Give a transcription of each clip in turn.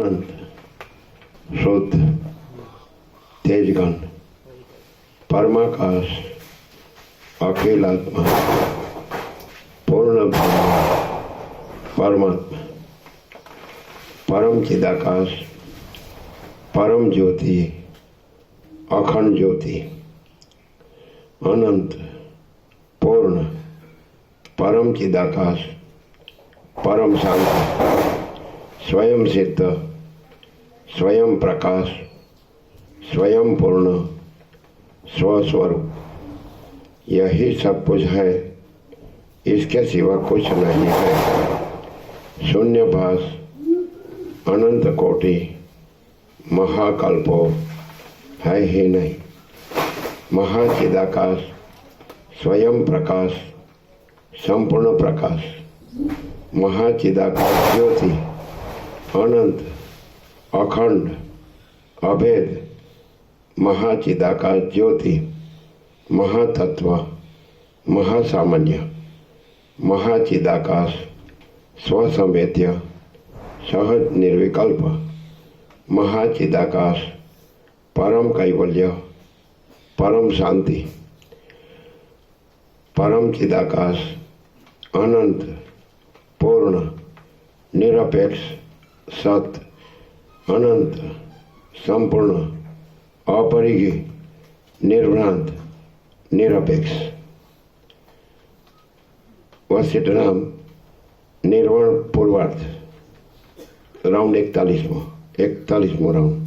अनंत शुद्ध तेजगण परमाकाश अखिल आत्मा पूर्ण ब्रह्म परमात्मा परम चिदाकाश परम ज्योति अखंड ज्योति अनंत पूर्ण परम चिदाकाश परम शांति स्वयं सिद्ध स्वयं प्रकाश स्वयं पूर्ण स्वस्वरूप यही सब कुछ है, इसके सिवा कुछ नहीं है। शून्यभास अनंत कोटि महाकल्पो है ही नहीं। महाचिदाकाश स्वयं प्रकाश संपूर्ण प्रकाश महाचिदाकाश ज्योति अनंत अखंड अभेद महाचिदाकाश ज्योति महातत्व महासामान्य महाचिदाकाश स्वसंवेद्य सहज निर्विकल्प महाचिदाकाश परम कैवल्य परम शांति परम चिदाकाश अनंत पूर्ण निरपेक्ष सत अनंत संपूर्ण अपरिगी निर्भ्रांत निरपेक्ष वशिष्ठ नाम निर्वाण पूर्वार्थ राउंड 41मो राउंड।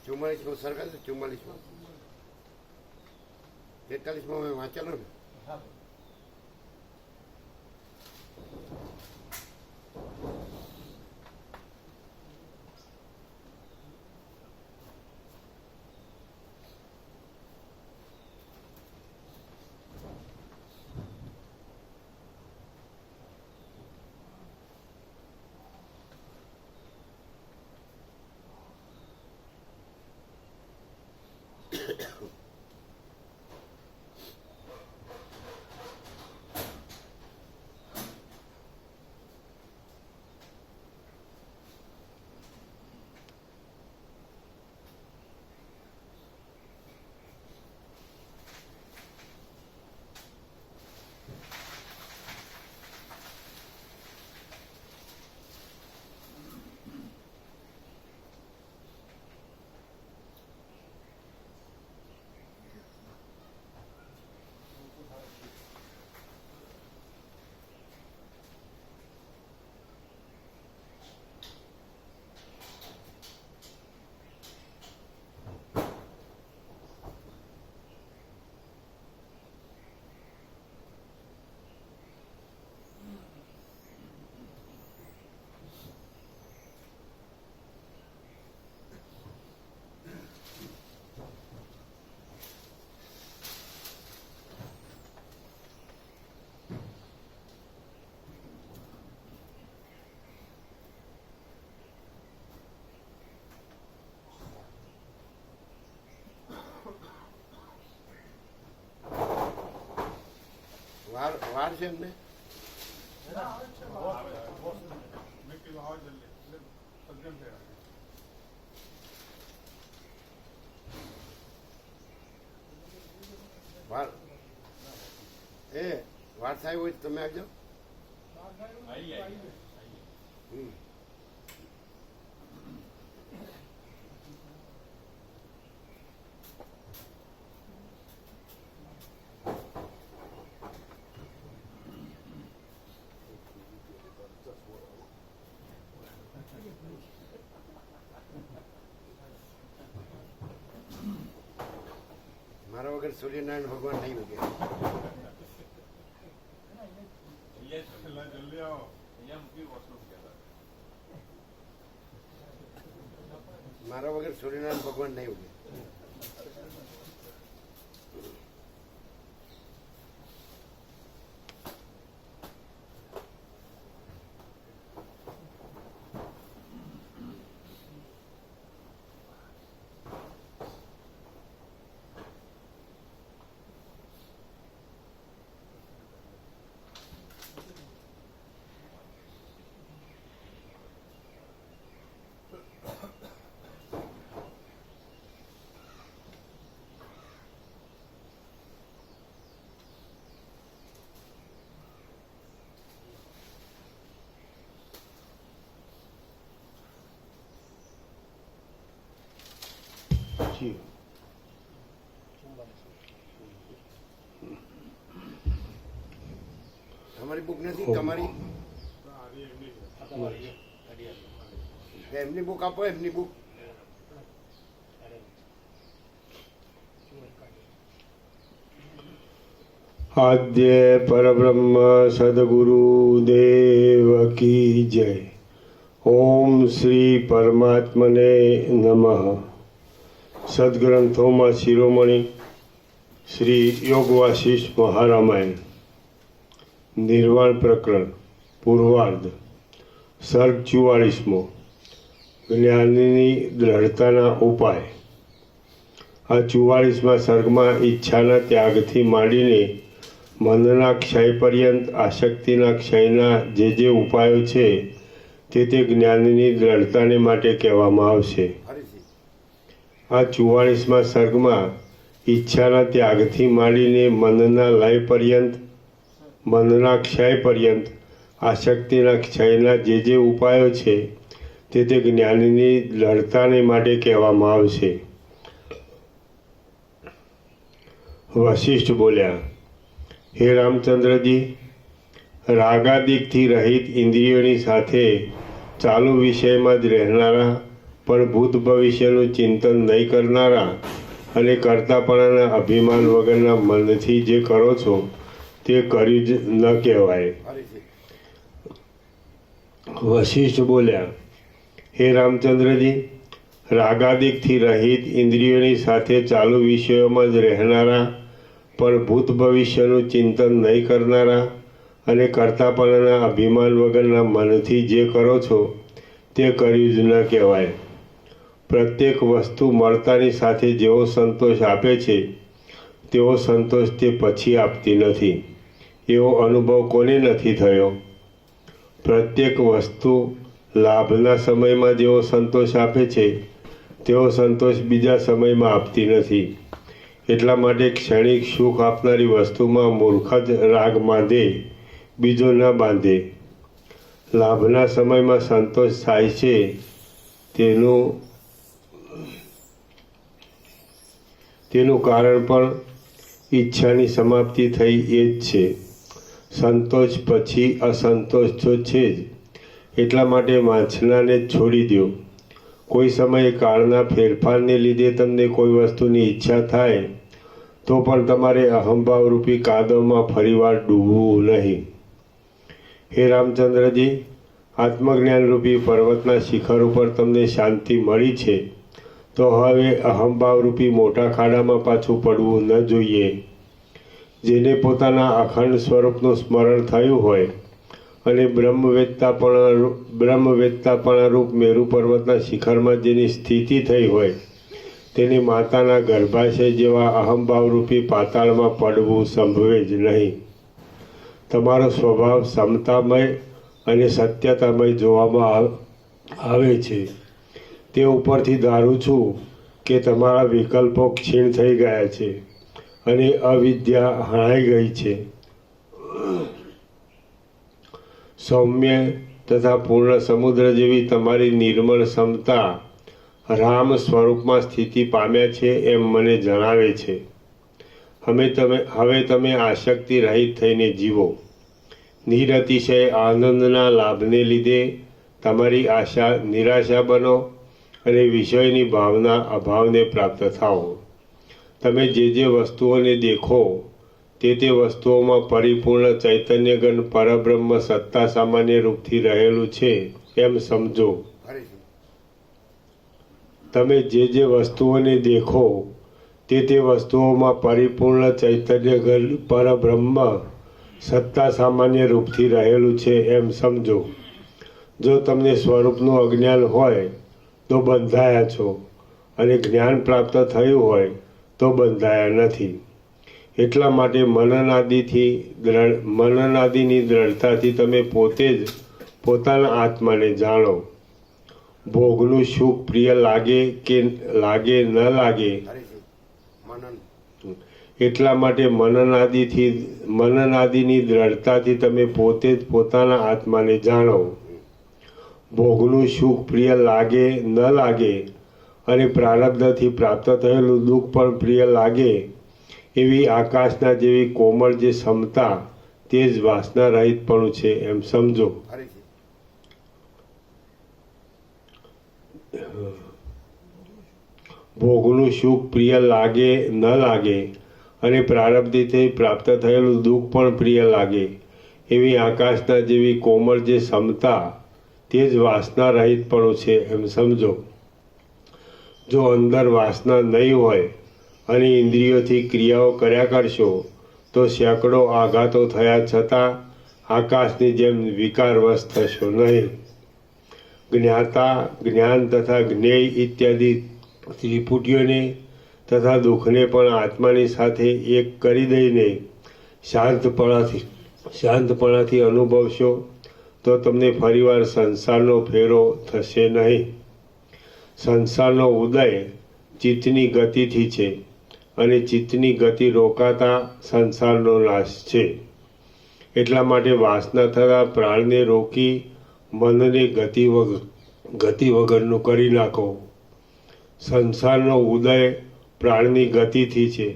चुम्मालीसमो सरकार से 44मो 43मो में वहाँ चलो ना। વાર છે એમને વાર વાર થાય હોય તો તમે આવજો। મારા વગર સૂર્યનારાયણ ભગવાન નહીં ઉગે. મારા વગર સૂર્યનારાયણ ભગવાન નહીં ઉગે. તમારી બુક નથી? તમારી એમની બુક આપો. એમની બુક આદ્ય પરબ્રહ્મ સદગુરુ દેવ કી જય. ઓમ શ્રી પરમાત્મને નમઃ. સદગ્રંથોમાં શિરોમણી શ્રી યોગ વાસિષ્ઠ મહારામાયણ નિર્વાણ પ્રકરણ પૂર્વાર્ધ સર્ગ 44મો જ્ઞાનની દ્રઢતાના ઉપાય. આ 44મા સર્ગમાં ઈચ્છાના ત્યાગથી માંડીને મનના ક્ષય પર્યંત આસક્તિના ક્ષયના જે ઉપાયો છે તે જ્ઞાનની દ્રઢતાને માટે કહેવામાં આવશે. આ 44મા સર્ગમાં ઈચ્છાના ત્યાગથી માંડીને મનના લય પર્યંત મનના ક્ષય પર્યંત આસક્તિના ક્ષયના જે ઉપાયો છે તે જ્ઞાનની દ્રઢતાને માટે કહેવામાં આવશે. વશિષ્ઠ બોલ્યા, હે રામચંદ્રજી, રાગાદિકથી રહિત ઇન્દ્રિયોની સાથે ચાલુ વિષયમાં જ રહેનારા પણ ભૂત ભવિષ્યનું ચિંતન નહીં કરનારા અને કરતાપણાના અભિમાન વગરના મનથી જે કરો છો તે કર્યું જ ન કહેવાય. વશિષ્ઠ બોલ્યા, હે રામચંદ્રજી, રાગાદિકથી રહિત ઇન્દ્રિયોની સાથે ચાલુ વિષયોમાં જ રહેનારા પણ ભૂત ભવિષ્યનું ચિંતન નહીં કરનારા અને કરતાપણાના અભિમાન વગરના મનથી જે કરો છો તે કર્યું જ ન કહેવાય. પ્રત્યેક વસ્તુ મળતાની સાથે જેવો સંતોષ આપે છે તેવો સંતોષ તે પછી આપતી નથી. એવો અનુભવ કોને નથી થયો? પ્રત્યેક વસ્તુ લાભના સમયમાં જેવો સંતોષ આપે છે તેવો સંતોષ બીજા સમયમાં આપતી નથી. એટલા માટે ક્ષણિક સુખ આપનારી વસ્તુમાં મૂર્ખ જ રાગ બાંધે, બીજો ન બાંધે. લાભના સમયમાં સંતોષ થાય છે તેનું કારણ પણ ઈચ્છાની સમાપ્તિ થઈ એ જ છે. સંતોષ પછી અસંતોષ તો છે જ. એટલા માટે વાંચનાને જ છોડી દો. કોઈ સમયે કાળના ફેરફારને લીધે તમને કોઈ વસ્તુની ઈચ્છા થાય તો પણ તમારે અહંભાવરૂપી કાદવમાં ફરીવાર ડૂબવું નહીં. હે રામચંદ્રજી, આત્મજ્ઞાનરૂપી પર્વતના શિખર ઉપર તમને શાંતિ મળી છે તો હવે અહંભાવરૂપી મોટા ખાડામાં પાછું પડવું ન જોઈએ. જેને પોતાના અખંડ સ્વરૂપનું સ્મરણ થયું હોય અને બ્રહ્મવેત્તાપણા રૂપ મેરુ પર્વતના શિખરમાં જેની સ્થિતિ થઈ હોય તેને માતાના ગર્ભાશય જેવા અહંભાવરૂપી પાતાળમાં પડવું સંભવે જ નહીં. તમારો સ્વભાવ સમતામય અને સત્યતામય જોવામાં આવે છે. તે ઉપરથી ધારું છું કે તમારા વિકલ્પો ક્ષીણ થઈ ગયા છે અને અવિદ્યા હણાઈ ગઈ છે. સૌમ્ય તથા પૂર્ણ સમુદ્ર જેવી તમારી નિર્મળ ક્ષમતા રામ સ્વરૂપમાં સ્થિતિ પામ્યા છે એમ મને જણાવે છે. હવે તમે આસક્તિ રહિત થઈને જીવો. નિરતિશય આનંદના લાભને લીધે તમારી નિરાશા બનો અને વિષયની ભાવના અભાવને પ્રાપ્ત થાઓ. તમે જે વસ્તુઓને દેખો તે વસ્તુઓમાં પરિપૂર્ણ ચૈતન્યગન પરબ્રહ્મ સત્તા સામાન્ય રૂપથી રહેલું છે એમ સમજો. ફરીથી. તમે જે વસ્તુઓને દેખો તે વસ્તુઓમાં પરિપૂર્ણ ચૈતન્યગન પરબ્રહ્મ સત્તા સામાન્ય રૂપથી રહેલું છે એમ સમજો. જો તમને સ્વરૂપનું અજ્ઞાન હોય તો બંધાયા છો, અને જ્ઞાન પ્રાપ્ત થયું હોય તો બંધાયા નથી. એટલા માટે મનનાદિની દ્રઢતાથી તમે પોતે જ પોતાના આત્માને જાણો. ભોગનું સુખ પ્રિય લાગે કે લાગે ન લાગે, ફરીથી. મનન. એટલા માટે મનનાદિની દ્રઢતાથી તમે પોતે જ પોતાના આત્માને જાણો. ભોગનું સુખ પ્રિય લાગે ન લાગે, અને પ્રારબ્ધથી પ્રાપ્ત થયેલું દુઃખ પણ પ્રિય લાગે, એવી આકાશના જેવી કોમળ જે ક્ષમતા તે જ વાસના રહિતપણું છે એમ સમજો. ફરીથી. ભોગનું સુખ પ્રિય લાગે ન લાગે, અને પ્રારબ્ધથી પ્રાપ્ત થયેલું દુઃખ પણ પ્રિય લાગે, એવી આકાશના જેવી કોમળ જે ક્ષમતા તે જ વાસના રહિતપણું છે એમ સમજો. જો અંદર વાસના નહીં હોય અને ઇન્દ્રિયોથી ક્રિયાઓ કર્યા કરશો તો સેંકડો આઘાતો થયા છતાં આકાશની જેમ વિકારવશ થશો નહીં. જ્ઞાતા, જ્ઞાન તથા જ્ઞેય ઇત્યાદિ ત્રિપુટીઓને તથા દુઃખને પણ આત્માની સાથે એક કરી દઈને શાંતપણાથી અનુભવશો તો તમને ફરીવાર સંસારનો ફેરો થશે નહીં. સંસારનો ઉદય ચિત્તની ગતિથી છે, અને ચિત્તની ગતિ રોકાતા સંસારનો નાશ છે. એટલા માટે વાસના થતા પ્રાણને રોકી મનને ગતિ વગરનું કરી નાખો. સંસારનો ઉદય પ્રાણની ગતિથી છે,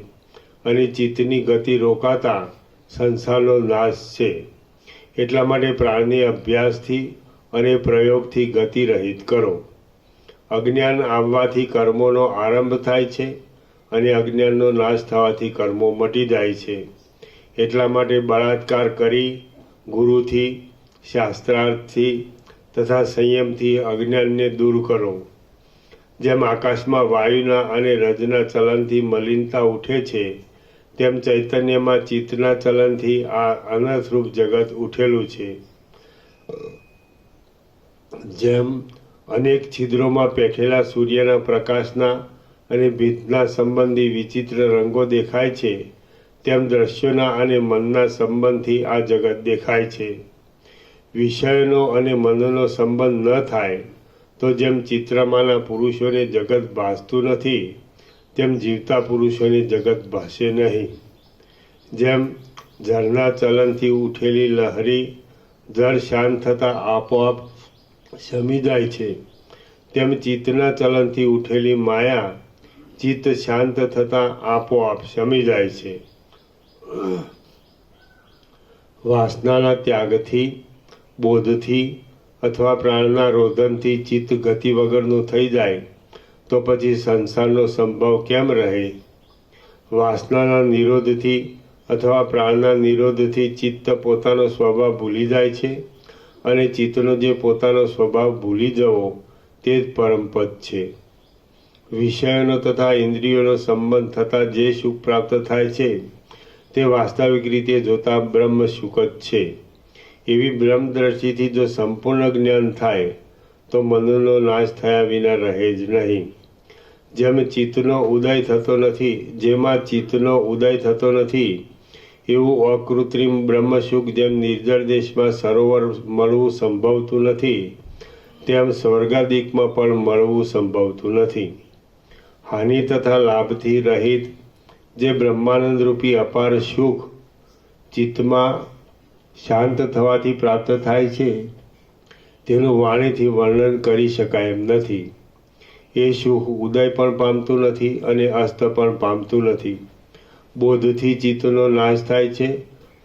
અને ચિત્તની ગતિ રોકાતા સંસારનો નાશ છે. એટલા માટે પ્રાણને અભ્યાસથી અને પ્રયોગથી ગતિ રહિત કરો. અજ્ઞાન આવવાથી કર્મોનો આરંભ થાય છે, અને અજ્ઞાનનો નાશ થવાથી કર્મો મટી જાય છે. એટલા માટે બળાત્કાર કરી ગુરુથી, શાસ્ત્રાર્થથી તથા સંયમથી અજ્ઞાનને દૂર કરો. જેમ આકાશમાં વાયુના અને રજના ચલનથી મલિનતા ઉઠે છે, તેમ ચૈતન્યમાં ચિત્તના ચલનથી આ અનર્થરૂપ જગત ઉઠેલું છે. જેમ અનેક છિદ્રોમાં પેઠેલા સૂર્યના પ્રકાશના અને ભીતના સંબંધી વિચિત્ર રંગો દેખાય છે, તેમ દ્રશ્યોના અને મનના સંબંધથી આ જગત દેખાય છે. વિષયોનો અને મનનો સંબંધ ન થાય તો જેમ ચિત્રમાંના પુરુષોને જગત ભાસતું નથી, તેમ જીવતા પુરુષોને જગત ભાસે નહીં. જેમ જળના ચલનથી ઉઠેલી લહેરી જળ શાંત થતાં આપોઆપ શમી જાય છે, તેમ ચિત્તના ચલનથી ઉઠેલી માયા ચિત્ત શાંત થતાં આપોઆપ શમી જાય છે. વાસનાના ત્યાગથી, બોધથી અથવા પ્રાણના રોદનથી ચિત્ત ગતિ વગરનું થઈ જાય તો પછી સંસારનો સંભવ કેમ રહે? વાસનાના નિરોધથી અથવા પ્રાણના નિરોધથી ચિત્ત પોતાનો સ્વભાવ ભૂલી જાય છે, અને ચિત્તનો જે પોતાનો સ્વભાવ ભૂલી જવો તે જ પરમપદ છે. વિષયોનો તથા ઇન્દ્રિયોનો સંબંધ થતાં જે સુખ પ્રાપ્ત થાય છે તે વાસ્તવિક રીતે જોતા બ્રહ્મ સુખ જ છે. એવી બ્રહ્મદ્રષ્ટિથી જો સંપૂર્ણ જ્ઞાન થાય તો મનનો નાશ થયા વિના રહે જ નહીં. જેમાં ચિત્તનો ઉદય થતો નથી એવું અકૃત્રિમ બ્રહ્મસુખ જેમ નિર્જળ દેશમાં સરોવર મળવું સંભવતું નથી, તેમ સ્વર્ગાદિકમાં પણ મળવું સંભવતું નથી. હાનિ તથા લાભથી રહિત જે બ્રહ્માનંદ રૂપી અપાર સુખ ચિત્તમાં શાંત થવાથી પ્રાપ્ત થાય છે, તેનું વાણીથી વર્ણન કરી શકાય એમ નથી. એ સુખ ઉદય પણ પામતું નથી અને અસ્ત પણ પામતું નથી. બોધથી ચિત્તનો નાશ થાય છે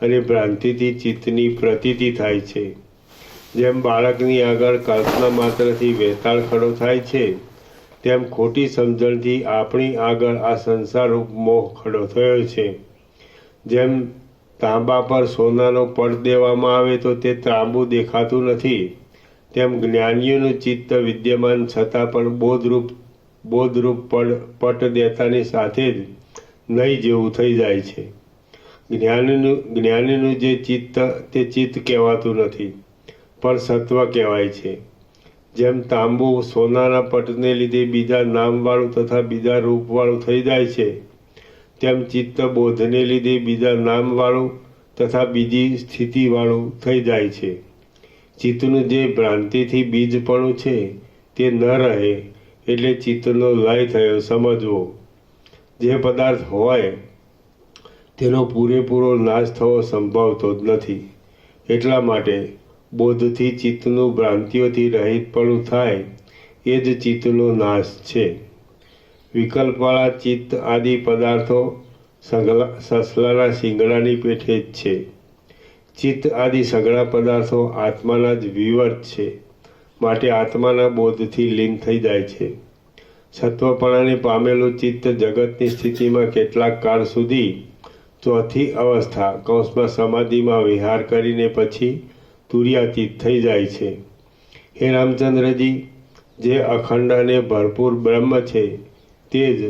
અને ભ્રાંતિથી ચિત્તની પ્રતીતિ થાય છે. જેમ બાળકની આગળ કલ્પના માત્રથી વેતાળ ખડો થાય છે, તેમ ખોટી સમજણથી આપણી આગળ આ સંસારરૂપ મોહ ખડો થયો છે. જેમ તાંબા પર સોનાનો પટ દેવામાં આવે તો તે તાંબુ દેખાતું નથી, તેમ જ્ઞાનીઓનું ચિત્ત વિદ્યમાન છતાં પણ બોધરૂપ પટ દેતાની સાથે જ નહીં જેવું થઈ જાય છે. જ્ઞાનીનું જે ચિત્ત તે ચિત્ત કહેવાતું નથી, પણ સત્વ કહેવાય છે. જેમ તાંબુ સોનાના પટને લીધે બીજા નામવાળું તથા બીજા રૂપવાળું થઈ જાય છે, તેમ ચિત્ત બોધને લીધે બીજા નામવાળું તથા બીજી સ્થિતિવાળું થઈ જાય છે. ચિત્તનું જે ભ્રાંતિથી બીજપણું છે તે ન રહે, એટલે ચિત્તનો લય થયો સમજવો. જે પદાર્થ હોય તેનો પૂરેપૂરો નાશ થવો સંભવતો જ નથી. એટલા માટે બોધથી ચિત્તનું ભ્રાંતિઓથી રહિતપણું થાય એ જ ચિત્તનો નાશ છે. વિકલ્પવાળા ચિત્ત આદિ પદાર્થો સસલાના શિંગડાની પેઠે જ છે. ચિત્ત આદિ સઘળા પદાર્થો આત્માના જ વિવર્ત છે, માટે આત્માના બોધથી લીન થઈ જાય છે. સત્વપણાને પામેલું ચિત્ત જગતની સ્થિતિમાં કેટલાક કાળ સુધી ચોથી અવસ્થા કૌંસમાં સમાધિમાં વિહાર કરીને પછી તુર્યાતીત થઈ જાય છે. હે રામચંદ્રજી, જે અખંડ અને ભરપૂર બ્રહ્મ છે તે જ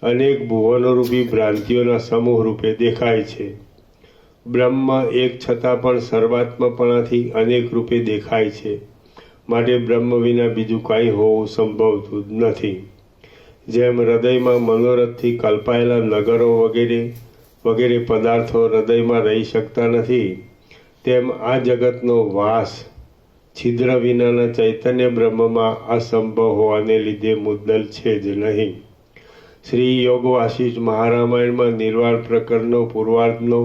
અનેક ભુવનોરૂપી ભ્રાંતિઓના સમૂહ રૂપે દેખાય છે. બ્રહ્મ એક છતાં પણ સર્વાત્મપણાથી અનેક રૂપે દેખાય છે, માટે બ્રહ્મ વિના બીજું કાંઈ હોવું સંભવતું જ નથી. જેમ હૃદયમાં મનોરથથી કલ્પાયેલા નગરો વગેરે પદાર્થો હૃદયમાં રહી શકતા નથી, તેમ આ જગતનો વાસ છિદ્ર વિનાના ચૈતન્ય બ્રહ્મમાં અસંભવ હોવાને લીધે મુદ્દલ છે જ નહીં. શ્રી યોગ વાસિષ્ઠ મહારામાયણમાં નિર્વાણ પ્રકરણનો પૂર્વાર્ધનો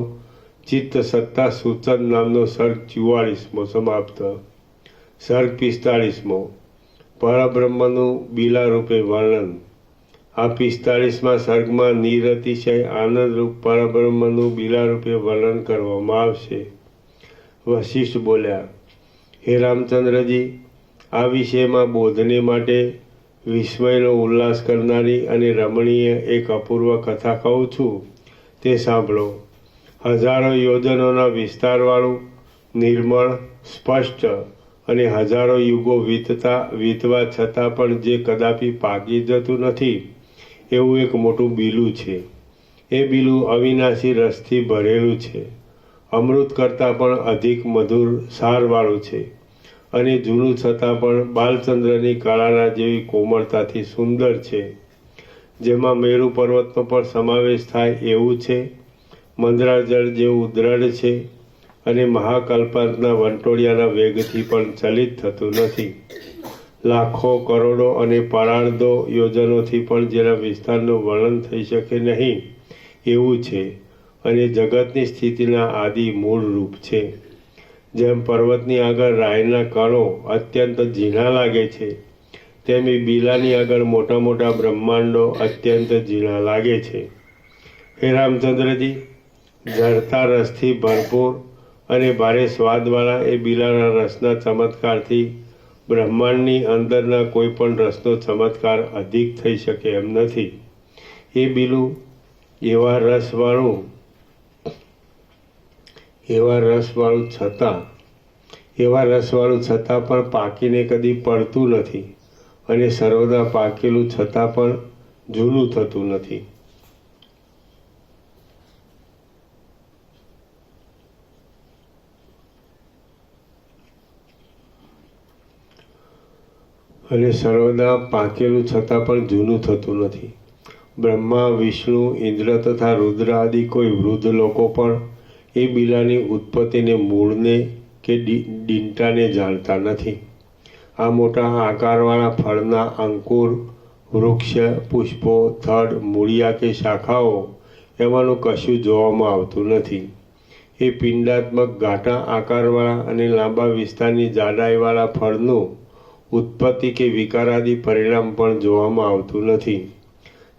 ચિત્ત સત્તા સૂચન નામનો સર્ગ 44મો સમાપ્ત. સર્ગ 45મો પરબ્રહ્મનું બીલા રૂપે વર્ણન. આ 45મા સર્ગમાં નિરતિશય આનંદરૂપ પરબ્રહ્મનું બીલા રૂપે વર્ણન કરવામાં આવશે. વશિષ્ઠ બોલ્યા, હે રામચંદ્રજી, આ વિષયમાં બોધને માટે વિસ્મયનો ઉલ્લાસ કરનારી અને રમણીય એક અપૂર્વ કથા કહું છું, તે સાંભળો. હજારો યોજનોના વિસ્તારવાળું, નિર્મળ, સ્પષ્ટ અને હજારો યુગો વીતવા છતાં પણ જે કદાપી પાકી જતું નથી એવું એક મોટું બીલું છે. એ બીલું અવિનાશી રસથી ભરેલું છે, અમૃત કરતાં પણ અધિક મધુર સારવાળું છે અને જૂનું છતાં પણ બાલચંદ્રની કળાના જેવી કોમળતાથી સુંદર છે. જેમાં મેરુ પર્વતનો પણ સમાવેશ થાય એવું છે, મંદરાજળ જેવું દ્રઢ છે અને મહાકલ્પાંતના વંટોળિયાના વેગથી પણ ચલિત થતું નથી. લાખો, કરોડો અને પરાર્ધો યોજનોથી પણ જેના વિસ્તારનું વર્ણન થઈ શકે નહીં એવું છે અને જગતની સ્થિતિના આદિ મૂળ રૂપ છે. જેમ પર્વતની આગળ રાયના કણો અત્યંત ઝીણા લાગે છે, તેમ એ બીલાની આગળ મોટા મોટા બ્રહ્માંડો અત્યંત ઝીણા લાગે છે. હે રામચંદ્રજી, ઝરતા રસથી ભરપૂર અને ભારે સ્વાદવાળા એ બીલાના રસના ચમત્કારથી બ્રહ્માંડની અંદરના કોઈ પણ રસનો ચમત્કાર અધિક થઈ શકે એમ નથી. એ બીલું એવા રસવાળું છતાં પણ પાકીને કદી પડતું નથી અને સર્વદા પાકેલું છતાં પણ જૂનું થતું નથી. બ્રહ્મા, વિષ્ણુ, ઇન્દ્ર તથા રુદ્ર આદિ કોઈ વૃદ્ધ લોકો પણ એ બીલાની ઉત્પત્તિને, મૂળને કે ડીંટાને જાણતા નથી. આ મોટા આકારવાળા ફળના અંકુર, વૃક્ષ, પુષ્પો, થડ, મૂળિયા કે શાખાઓ એમાંનું કશું જોવામાં આવતું નથી. એ પિંડાત્મક ઘાટા આકારવાળા અને લાંબા વિસ્તારની જાડાઈવાળા ફળનું ઉત્પત્તિ કે વિકારાદિ પરિણામ પણ જોવામાં આવતું નથી.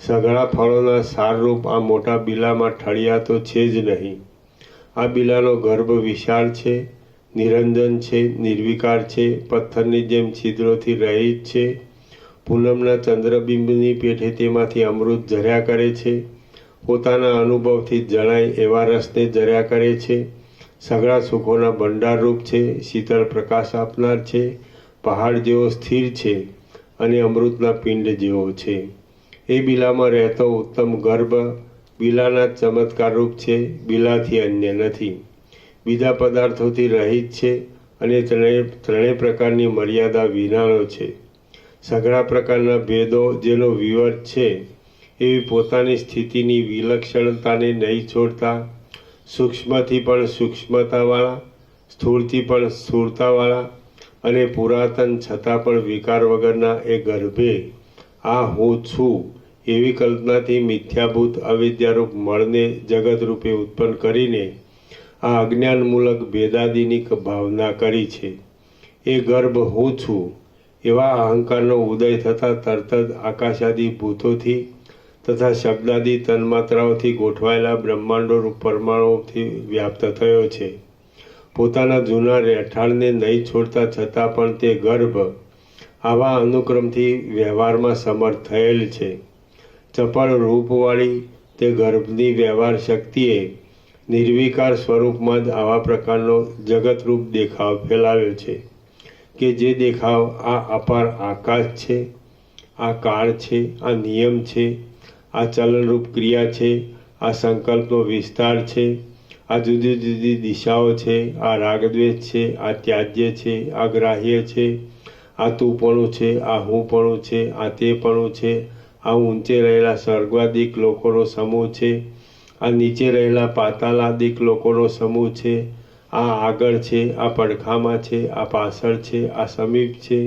સઘળા ફળોના સારરૂપ આ મોટા બીલામાં ઠળિયા તો છે જ નહીં. આ બીલાનો ગર્ભ વિશાળ છે, નિરંજન છે, નિર્વિકાર છે, પથ્થરની જેમ છિદ્રોથી રહિત છે, પૂનમના ચંદ્રબિંબની પેઠે તેમાંથી અમૃત ઝર્યા કરે છે. પોતાના અનુભવથી જણાય એવા રસને ઝર્યા કરે છે. સઘળા સુખોના ભંડારરૂપ છે. શીતળ પ્રકાશ આપનાર છે. પહાડ જેવો સ્થિર છે અને અમૃતના પિંડ જેવો છે. એ બિલામાં રહેતો ઉત્તમ ગર્ભ બિલાના ચમત્કારરૂપ છે. બિલાથી અન્ય નથી. બીજા પદાર્થોથી રહિત છે અને ત્રણેય પ્રકારની મર્યાદા વિનાનો છે. સઘળા પ્રકારના ભેદો જેનો વિવર છે એવી પોતાની સ્થિતિની વિલક્ષણતાને નહીં છોડતા, સૂક્ષ્મથી પણ સૂક્ષ્મતાવાળા, સ્થૂળથી પણ સ્થૂળતાવાળા અને પુરાતન છતાં પણ વિકાર વગરના એ ગર્ભે આ હું છું એવી કલ્પનાથી મિથ્યાભૂત અવિદ્યારૂપ મળને જગતરૂપે ઉત્પન્ન કરીને આ અજ્ઞાનમૂલક ભેદાદિની ભાવના કરી છે. એ ગર્ભ હું છું એવા અહંકારનો ઉદય થતાં તરત જ આકાશાદી ભૂતોથી તથા શબ્દાદી તન્માત્રાઓથી ગોઠવાયેલા બ્રહ્માંડો રૂપ પરમાણુઓથી વ્યાપ્ત થયો છે. પોતાના જૂના રહેઠાણને નહીં છોડતા છતાં પણ તે ગર્ભ આવા અનુક્રમથી વ્યવહારમાં સમર્થ થયેલ છે. ચપળ રૂપવાળી તે ગર્ભની વ્યવહાર શક્તિએ નિર્વિકાર સ્વરૂપમાં જ આવા પ્રકારનો જગતરૂપ દેખાવ ફેલાવ્યો છે કે જે દેખાવ આ અપાર આકાશ છે, આ કાળ છે, આ નિયમ છે, આ ચલનરૂપ ક્રિયા છે, આ સંકલ્પનો વિસ્તાર છે, આ જુદી જુદી દિશાઓ છે, આ રાગદ્વેષ છે, આ ત્યાજ્ય છે, આ ગ્રાહ્ય છે, આ તુંપણું છે, આ હુંપણું છે, આ તેપણું છે, આ ઊંચે રહેલા સ્વર્ગાદિક લોકોનો સમૂહ છે, આ નીચે રહેલા પાતાલાદિક લોકોનો સમૂહ છે, આ આગળ છે, આ પડખામાં છે, આ પાછળ છે, આ સમીપ છે,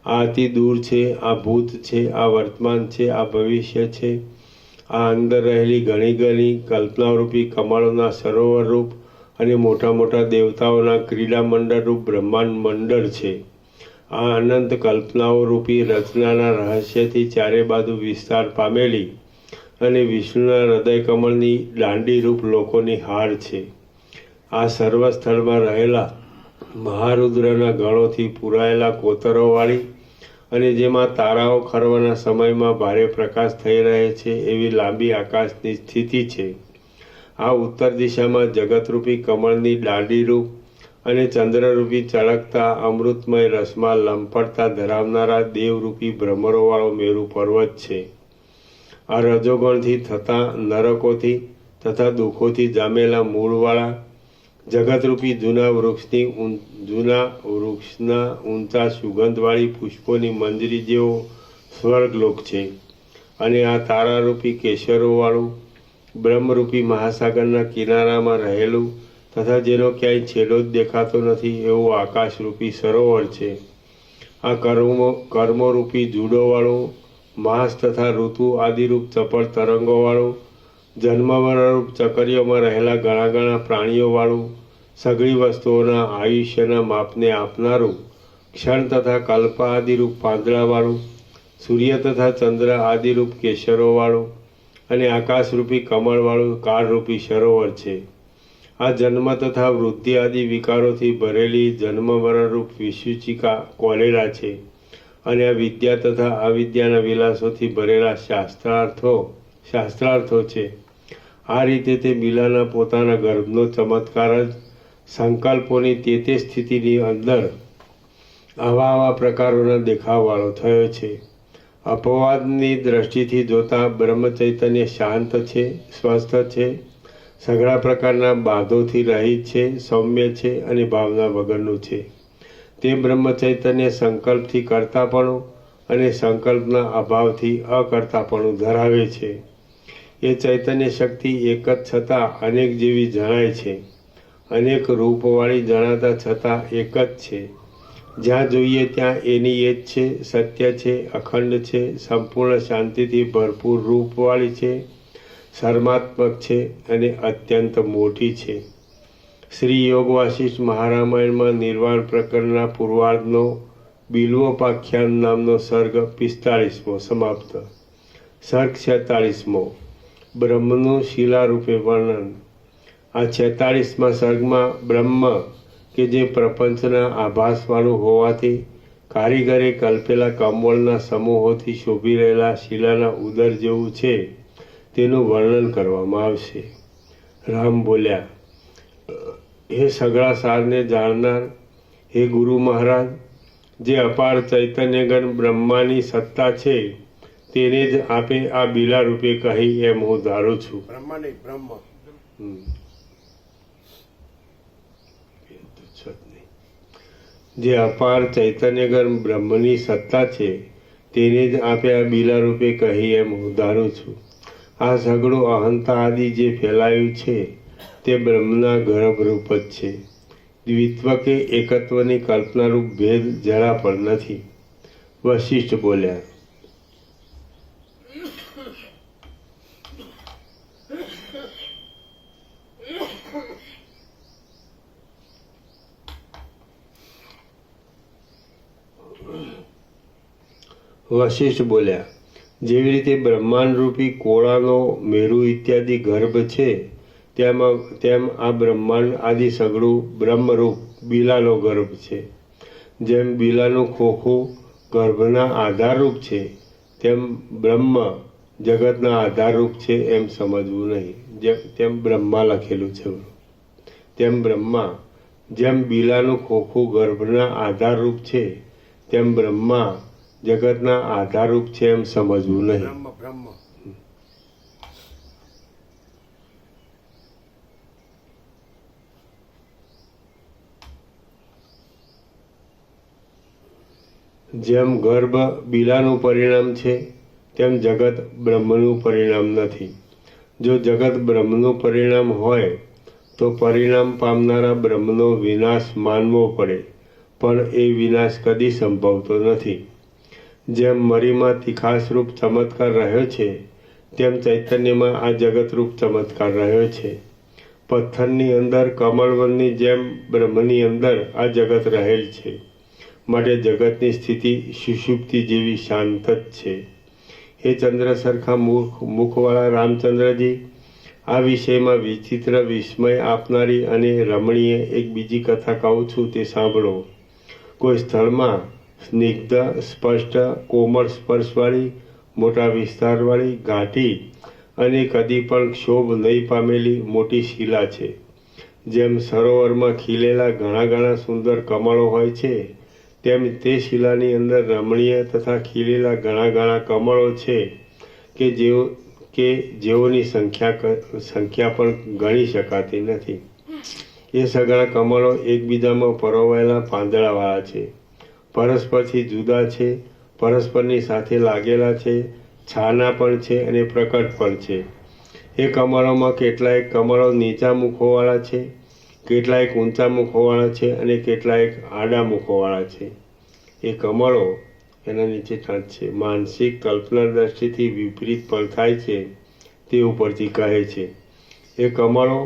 આ અતિ દૂર છે, આ ભૂત છે, આ વર્તમાન છે, આ ભવિષ્ય છે, આ અંદર રહેલી ઘણી ઘણી કલ્પનારૂપી કમળોના સરોવરરૂપ અને મોટા મોટા દેવતાઓના ક્રીડા મંડળરૂપ બ્રહ્માંડ મંડળ છે. આ અનંત કલ્પનાઓ રૂપી રચનાના રહસ્યથી ચારે બાજુ વિસ્તાર પામેલી અને વિષ્ણુના હૃદય કમળની દાંડીરૂપ લોકોની હાર છે. આ સર્વ સ્થળમાં રહેલા મહારુદ્રના ગણોથી પૂરાયેલા કોતરોવાળી અને જેમાં તારાઓ ખરવાના સમયમાં ભારે પ્રકાશ થઈ રહે છે એવી લાંબી આકાશની સ્થિતિ છે. આ ઉત્તર દિશામાં જગતરૂપી કમળની દાંડીરૂપ અને ચંદ્રરૂપી ચળકતા અમૃતમય રસમાં લંપડતા ધરાવનારા દેવરૂપી ભ્રમરોવાળો મેરુ પર્વત છે. આ રજોગણથી થતા નરકોથી તથા દુઃખોથી જામેલા મૂળવાળા જગતરૂપી જૂના વૃક્ષના ઊંચા સુગંધવાળી પુષ્પોની મંજરી જેવો સ્વર્ગલોક છે. અને આ તારારૂપી કેસરોવાળું બ્રહ્મરૂપી મહાસાગરના કિનારામાં રહેલું તથા જેનો ક્યાંય છેડો જ દેખાતો નથી એવું આકાશરૂપી સરોવર છે. આ કર્મોરૂપી જુડોવાળું માસ તથા ઋતુ આદિરૂપ ચપળ તરંગોવાળું જન્મમરણરૂપ ચકરીઓમાં રહેલા ઘણા ઘણા પ્રાણીઓવાળું સઘળી વસ્તુઓના આયુષ્યના માપને આપનારું ક્ષણ તથા કલ્પ આદિરૂપ પાંદડાવાળું સૂર્ય તથા ચંદ્ર આદિરૂપ કેસરોવાળું અને આકાશરૂપી કમળવાળું કાળરૂપી સરોવર છે. આ જન્મ તથા વૃદ્ધિ આદિ વિકારોથી ભરેલી જન્મમરણરૂપ વિસૂચિકા કોલેરા છે. અને આ વિદ્યા તથા અવિદ્યાના વિલાસોથી ભરેલા શાસ્ત્રાર્થો છે. આ રીતે તે બિલાના પોતાના ગર્ભનો ચમત્કાર જ સંકલ્પોની તે સ્થિતિની અંદર આવા પ્રકારોના દેખાવવાળો થયો છે. અપવાદની દ્રષ્ટિથી જોતા બ્રહ્મચૈતન્ય શાંત છે, સ્વસ્થ છે, સઘળા પ્રકારના બાધોથી રહિત છે, સૌમ્ય છે અને ભાવના વગરનું છે. તે બ્રહ્મચૈતન્ય સંકલ્પથી કરતાપણું અને સંકલ્પના અભાવથી અકર્તાપણું ધરાવે છે. એ ચૈતન્ય શક્તિ એક જ છતાં અનેક જેવી જણાય છે. અનેક રૂપવાળી જણાતા છતાં એક જ છે. જ્યાં જોઈએ ત્યાં એની એ જ છે, સત્ય છે, અખંડ છે, સંપૂર્ણ શાંતિથી ભરપૂર રૂપવાળી છે, સર્માત્મક છે અને અત્યંત મોટી છે. શ્રી યોગ વાસિષ્ઠ મહારામાયણમાં નિર્વાણ પ્રકરણના પૂર્વાર્ધનો બિલ્વોપાખ્યાન નામનો સર્ગ 45મો સમાપ્ત. સર્ગ 46મો બ્રહ્મનું શિલારૂપે વર્ણન. આ 46મા સર્ગમાં બ્રહ્મ કે જે પ્રપંચના આભાસવાળું હોવાથી કારીગરે કલ્પેલા કમળના સમૂહોથી શોભી રહેલા શિલાના ઉદર જેવું છે તેનું વર્ણન કરવામાં આવશે. રામ બોલ્યા, હે સઘળા સારને જાણનાર, હે ગુરુ મહારાજ, જે અપાર ચૈતન્યગણ બ્રહ્માની સત્તા છે તેને જ આપે આ બીલા રૂપે કહી એમ હું ધારું છું. બ્રહ્મ નહીં, બ્રહ્મ. જે અપાર ચૈતન્યગણ બ્રહ્મની સત્તા છે તેને જ આપે આ બીલા રૂપે કહી એમ હું ધારું છું. આ સઘળું અહંતા આદિ જે ફેલાયું છે તે બ્રહ્મના ગર્ભરૂપ જ છે. દ્વિત્વ કે એકત્વની કલ્પનારૂપ ભેદ જરા પણ નથી. વશિષ્ઠ બોલ્યા, જેવી રીતે બ્રહ્માંડ રૂપી કોળાનો મેરુ ઇત્યાદિ ગર્ભ છે તેમ આ બ્રહ્માંડ આદિ સઘળું બ્રહ્મરૂપ બીલાનો ગર્ભ છે. જેમ બીલાનું ખોખું ગર્ભના આધારરૂપ છે તેમ બ્રહ્મ જગતના આધારરૂપ છે એમ સમજવું નહીં. તેમ બ્રહ્મા લખેલું છે. તેમ બ્રહ્મા જેમ બીલાનું ખોખું ગર્ભના આધારરૂપ છે તેમ બ્રહ્મા જગતના આધારરૂપ છે એમ સમજવું નહીં. બ્રહ્મ બ્રહ્મ. જેમ ગર્ભ બીલાનું પરિણામ છે તેમ જગત બ્રહ્મનું પરિણામ નથી. જો જગત બ્રહ્મનું પરિણામ હોય તો પરિણામ પામનારા બ્રહ્મનો વિનાશ માનવો પડે, પણ એ વિનાશ કદી સંભવતો નથી. જેમ મરીમાં તીખાસરૂપ ચમત્કાર રહ્યો છે તેમ ચૈતન્યમાં આ જગતરૂપ ચમત્કાર રહ્યો છે. પથ્થરની અંદર કમળવનની જેમ બ્રહ્મની અંદર આ જગત રહેલ છે. માટે જગતની સ્થિતિ સુષુપ્તિ જેવી શાંત જ છે. હે ચંદ્ર સરખા મુખવાળા રામચંદ્રજી, આ વિષયમાં વિચિત્ર વિસ્મય આપનારી અને રમણીય એક બીજી કથા કહું છું, તે સાંભળો. કોઈ સ્થળમાં સ્નિગ્ધ, સ્પષ્ટ, કોમળ સ્પર્શવાળી, મોટા વિસ્તારવાળી, ઘાટી અને કદી પણ ક્ષોભ નહીં પામેલી મોટી શિલા છે. જેમ સરોવરમાં ખીલેલા ઘણા સુંદર કમળો હોય છે તેમ તે શિલાની અંદર રમણીય તથા ખીલેલા ઘણા કમળો છે કે જેઓની સંખ્યા પણ ગણી શકાતી નથી. એ સઘળા કમળો એકબીજામાં પરોવાયેલા પાંદડાવાળા છે, પરસ્પરથી જુદા છે, પરસ્પરની સાથે લાગેલા છે, છાના પણ છે અને પ્રકટ પણ છે. એ કમળોમાં કેટલાક કમળો નીચા મુખોવાળા છે, કેટલાક ઊંચા મુખોવાળા છે અને કેટલાક આડા મુખોવાળા છે. એ કમળો એના નીચે ઠાંચ છે, માનસિક કલ્પના દ્રષ્ટિથી વિપરીત પણ થાય છે તે ઉપરથી કહે છે. એ કમળો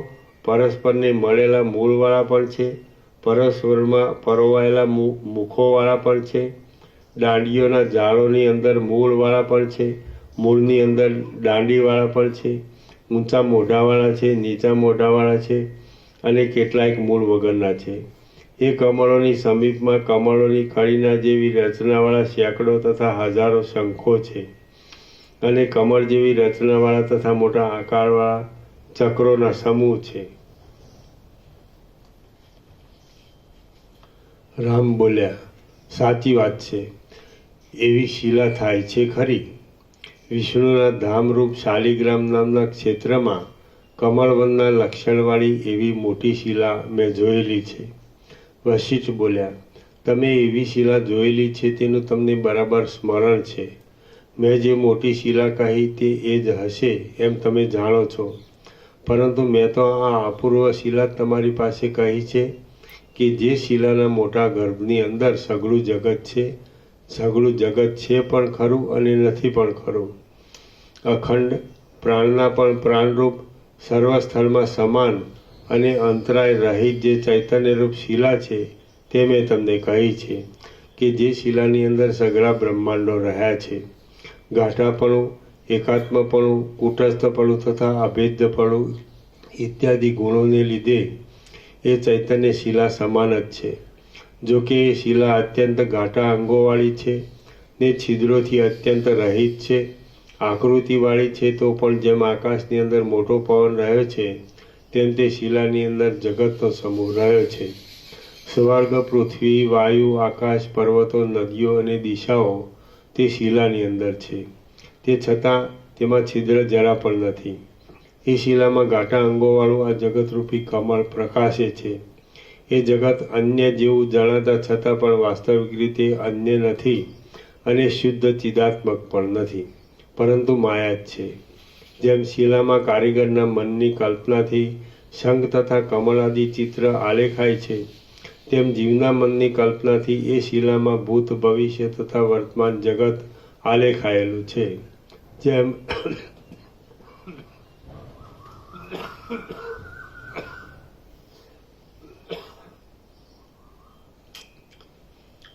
પરસ્પરને મળેલા મૂળવાળા પણ છે, પરસ્પરમાં પરોવાયેલા મુખોવાળા પણ છે, દાંડીઓના ઝાડોની અંદર મૂળવાળા પણ છે, મૂળની અંદર દાંડીવાળા પણ છે, ઊંચા મોઢાવાળા છે, નીચા મોઢાવાળા છે અને કેટલાક મૂળ વગરના છે. એ કમળોની સમીપમાં કમળોની કળીના જેવી રચનાવાળા સેંકડો તથા હજારો શંખો છે અને કમળ જેવી રચનાવાળા તથા મોટા આકારવાળા ચક્રોના સમૂહ છે. રામ બોલ્યા, સાચી વાત છે. એવી શિલા થાય છે ખરી. વિષ્ણુના ધામરૂપ શાલિગ્રામ નામના ક્ષેત્રમાં કમળવનના લક્ષણવાળી એવી મોટી શિલા મેં જોયેલી છે. વશિષ્ઠ બોલ્યા, તમે એવી શિલા જોયેલી છે તેનું તમને બરાબર સ્મરણ છે. મેં જે મોટી શિલા કહી તે એ જ હશે એમ તમે જાણો છો. પરંતુ મેં તો આ અપૂર્વ શિલા તમારી પાસે કહી છે કે જે શિલાના મોટા ગર્ભની અંદર સઘળું જગત છે. સઘળું જગત છે પણ ખરું અને નથી પણ ખરું. અખંડ, પ્રાણના પણ પ્રાણરૂપ, સર્વ સ્થળમાં સમાન અને અંતરાય રહિત જે ચૈતન્યરૂપ શિલા છે તે મેં તમને કહી છે કે જે શિલાની અંદર સઘળા બ્રહ્માંડો રહ્યા છે. ગાઢાપણું, એકાત્મપણું, કુટસ્થપણું તથા અભેદ્યપણું ઇત્યાદિ ગુણોને લીધે એ ચૈતન્ય શિલા સમાન જ છે. જો કે એ શિલા અત્યંત ઘાટા અંગોવાળી છે ને છિદ્રોથી અત્યંત રહિત છે, આકૃતિવાળી છે, તો પણ જેમ આકાશની અંદર મોટો પવન રહ્યો છે તેમ તે શિલાની અંદર જગતનો સમૂહ રહ્યો છે. સ્વર્ગ, પૃથ્વી, વાયુ, આકાશ, પર્વતો, નદીઓ અને દિશાઓ તે શિલાની અંદર છે. તે છતાં તેમાં છિદ્ર જરા પણ નથી. એ શિલામાં ઘાટા અંગોવાળું આ જગતરૂપી કમળ પ્રકાશે છે. એ જગત અન્ય જેવું જણાતા છતાં પણ વાસ્તવિક રીતે અન્ય નથી અને શુદ્ધ ચિદાત્મક પણ નથી, પરંતુ માયા જ છે. જેમ શિલામાં કારીગરના મનની કલ્પનાથી શંખ તથા કમળ આદિ ચિત્ર આલેખાય છે, તેમ જીવના મનની કલ્પનાથી એ શિલામાં ભૂત, ભવિષ્ય તથા વર્તમાન જગત આલેખાયેલું છે.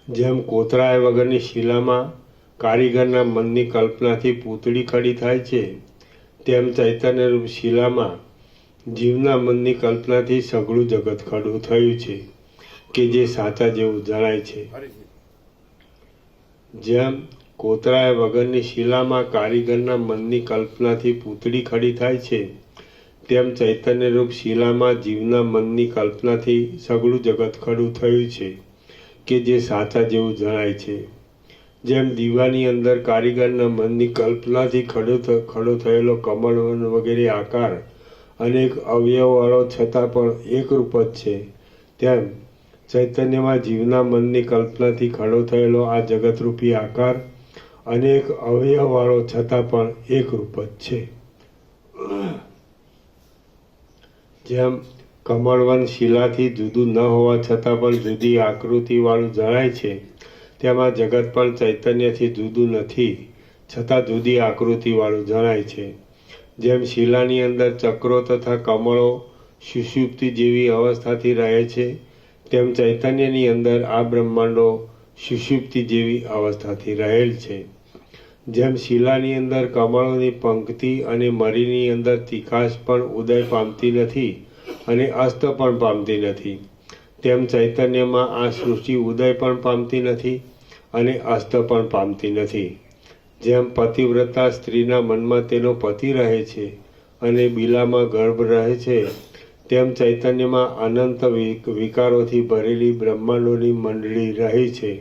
જેમ કોતરાય વગરની શિલામાં કારીગરના મનની કલ્પનાથી પૂતળી ખડી થાય છે, તેમ ચૈતન્યરૂપ શિલામાં જીવના મનની કલ્પનાથી સઘળું જગત ખડું થયું છે કે જે સાચા જેવું જણાય છે. જેમ કોતરાય વગરની શિલામાં કારીગરના મનની કલ્પનાથી પૂતળી ખડી થાય છે, તેમ ચૈતન્યરૂપ શિલામાં જીવના મનની કલ્પનાથી સઘળું જગત ખડું થયું છે કે જે સાચા જેવું જણાય છે. જેમ દીવાની અંદર કારીગરના મનની કલ્પનાથી ખડો થયેલો કમળ વગેરે આકાર અનેક અવયવવાળો છતાં પણ એકરૂપ જ છે, તેમ ચૈતન્યમાં જીવના મનની કલ્પનાથી ખડો થયેલો આ જગતરૂપી આકાર અનેક અવયવવાળો છતાં પણ એકરૂપ જ છે. જેમ કમળવન શિલાથી જુદું ન હોવા છતાં પણ જુદી આકૃતિવાળું જણાય છે, તેમાં જગત પણ ચૈતન્યથી જુદું નથી છતાં જુદી આકૃતિવાળું જણાય છે. જેમ શિલાની અંદર ચક્રો તથા કમળો સુષુપ્તિ જેવી અવસ્થાથી રહે છે, તેમ ચૈતન્યની અંદર આ બ્રહ્માંડો સુષુપ્તિ જેવી અવસ્થાથી રહેલ છે. જેમ શિલાની અંદર કમળોની પંક્તિ અને મરીની અંદર તિકાશ પણ ઉદય પામતી નથી અને અસ્ત પણ પામતી નથી, તેમ ચૈતન્યમાં આ સૃષ્ટિ ઉદય પણ પામતી નથી અને અસ્ત પણ પામતી નથી. જેમ પતિવ્રતા સ્ત્રીના મનમાં તેનો પતિ રહે છે અને બિલામાં ગર્ભ રહે છે, તેમ ચૈતન્યમાં અનંત વિકારોથી ભરેલી બ્રહ્માંડોની મંડળી રહી છે.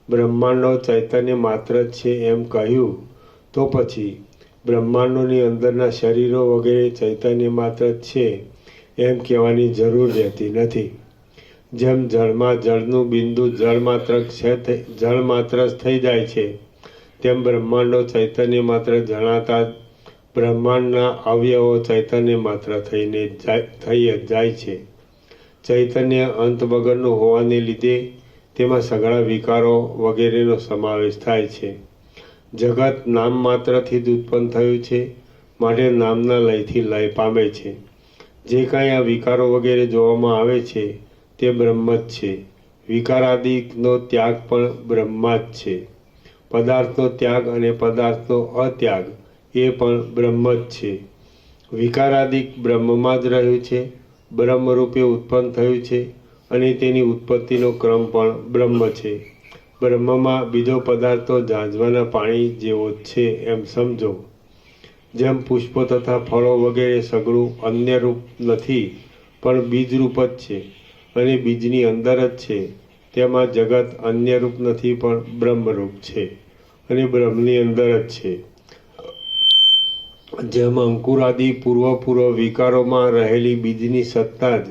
બ્રહ્માંડો ચૈતન્ય માત્ર જ છે એમ કહ્યું તો પછી બ્રહ્માંડોની અંદરના શરીરો વગેરે ચૈતન્ય માત્ર જ છે એમ કહેવાની જરૂર રહેતી નથી. જેમ જળમાં જળનું બિંદુ જળ માત્ર જ થઈ જાય છે, તેમ બ્રહ્માંડો ચૈતન્ય માત્ર જણાતા બ્રહ્માંડના અવયવો ચૈતન્ય માત્ર થઈ જ જાય છે. ચૈતન્ય અંત વગરનું હોવાને લીધે તેમાં સઘળા વિકારો વગેરેનો સમાવેશ થાય છે. જગત નામ માત્રથી જ ઉત્પન્ન થયું છે, માટે નામના લયથી લય પામે છે. જે કાંઈ આ વિકારો વગેરે જોવામાં આવે છે તે બ્રહ્મ જ છે. વિકારાદિનો ત્યાગ પણ બ્રહ્મા જ છે. પદાર્થનો ત્યાગ અને પદાર્થનો અત્યાગ એ પણ બ્રહ્મ જ છે. વિકારાદિક બ્રહ્મમાં જ રહ્યું છે, બ્રહ્મરૂપે ઉત્પન્ન થયું છે અને તેની ઉત્પત્તિનો ક્રમ પણ બ્રહ્મ છે. બ્રહ્મમાં બીજો પદાર્થ તો ઝાંઝવાના પાણી જેવો જ છે એમ સમજો. જેમ પુષ્પો તથા ફળો વગેરે સઘળું અન્ય રૂપ નથી પણ બીજરૂપ જ છે અને બીજની અંદર જ છે, તેમાં જગત અન્ય રૂપ નથી પણ બ્રહ્મરૂપ છે અને બ્રહ્મની અંદર જ છે. જેમ અંકુરાદિ પૂર્વ વિકારોમાં રહેલી બીજની સત્તા જ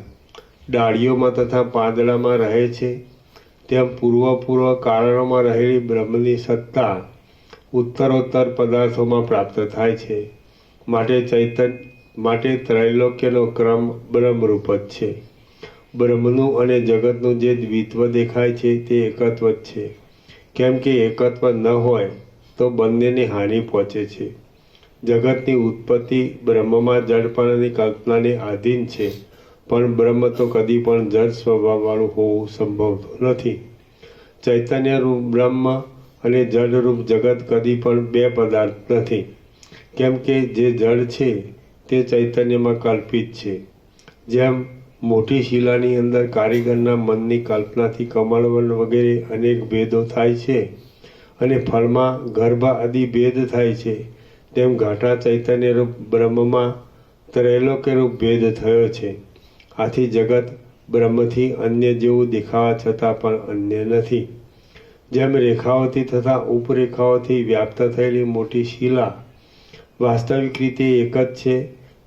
ડાળીઓમાં તથા પાંદડામાં રહે છે, તેમ પૂર્વ કારણોમાં રહેલી બ્રહ્મની સત્તા ઉત્તરોત્તર પદાર્થોમાં પ્રાપ્ત થાય છે. માટે ત્રૈલોક્યનો ક્રમ બ્રહ્મરૂપ જ છે. બ્રહ્મનું અને જગતનું જે દ્વિત્વ દેખાય છે તે એકત્વ જ છે, કેમ કે એકત્વ ન હોય તો બંનેને હાનિ પહોંચે છે. જગતની ઉત્પત્તિ બ્રહ્મમાં જડપણાની કલ્પનાને આધીન છે, પણ બ્રહ્મ તો કદી પણ જડ સ્વભાવવાળું હોવું સંભવતું નથી. ચૈતન્યરૂપ બ્રહ્મ અને જડરૂપ જગત કદી પણ બે પદાર્થ નથી, કેમ કે જે જડ છે તે ચૈતન્યમાં કલ્પિત છે. જેમ મોટી શિલાની અંદર કારીગરના મનની કલ્પનાથી કમળવન વગેરે અનેક ભેદો થાય છે અને ફળમાં ગર્ભ આદિ ભેદ થાય છે, તેમ ઘાટા ચૈતન્ય રૂપ બ્રહ્મમાં ત્રૈલોક્ય રૂપ ભેદ થયો છે. આથી જગત બ્રહ્મથી અન્ય જેવું દેખાવા છતાં પણ અન્ય નથી. જેમ રેખાઓથી તથા ઉપરેખાઓથી વ્યાપ્ત થયેલી મોટી શિલા વાસ્તવિક રીતે એક જ છે,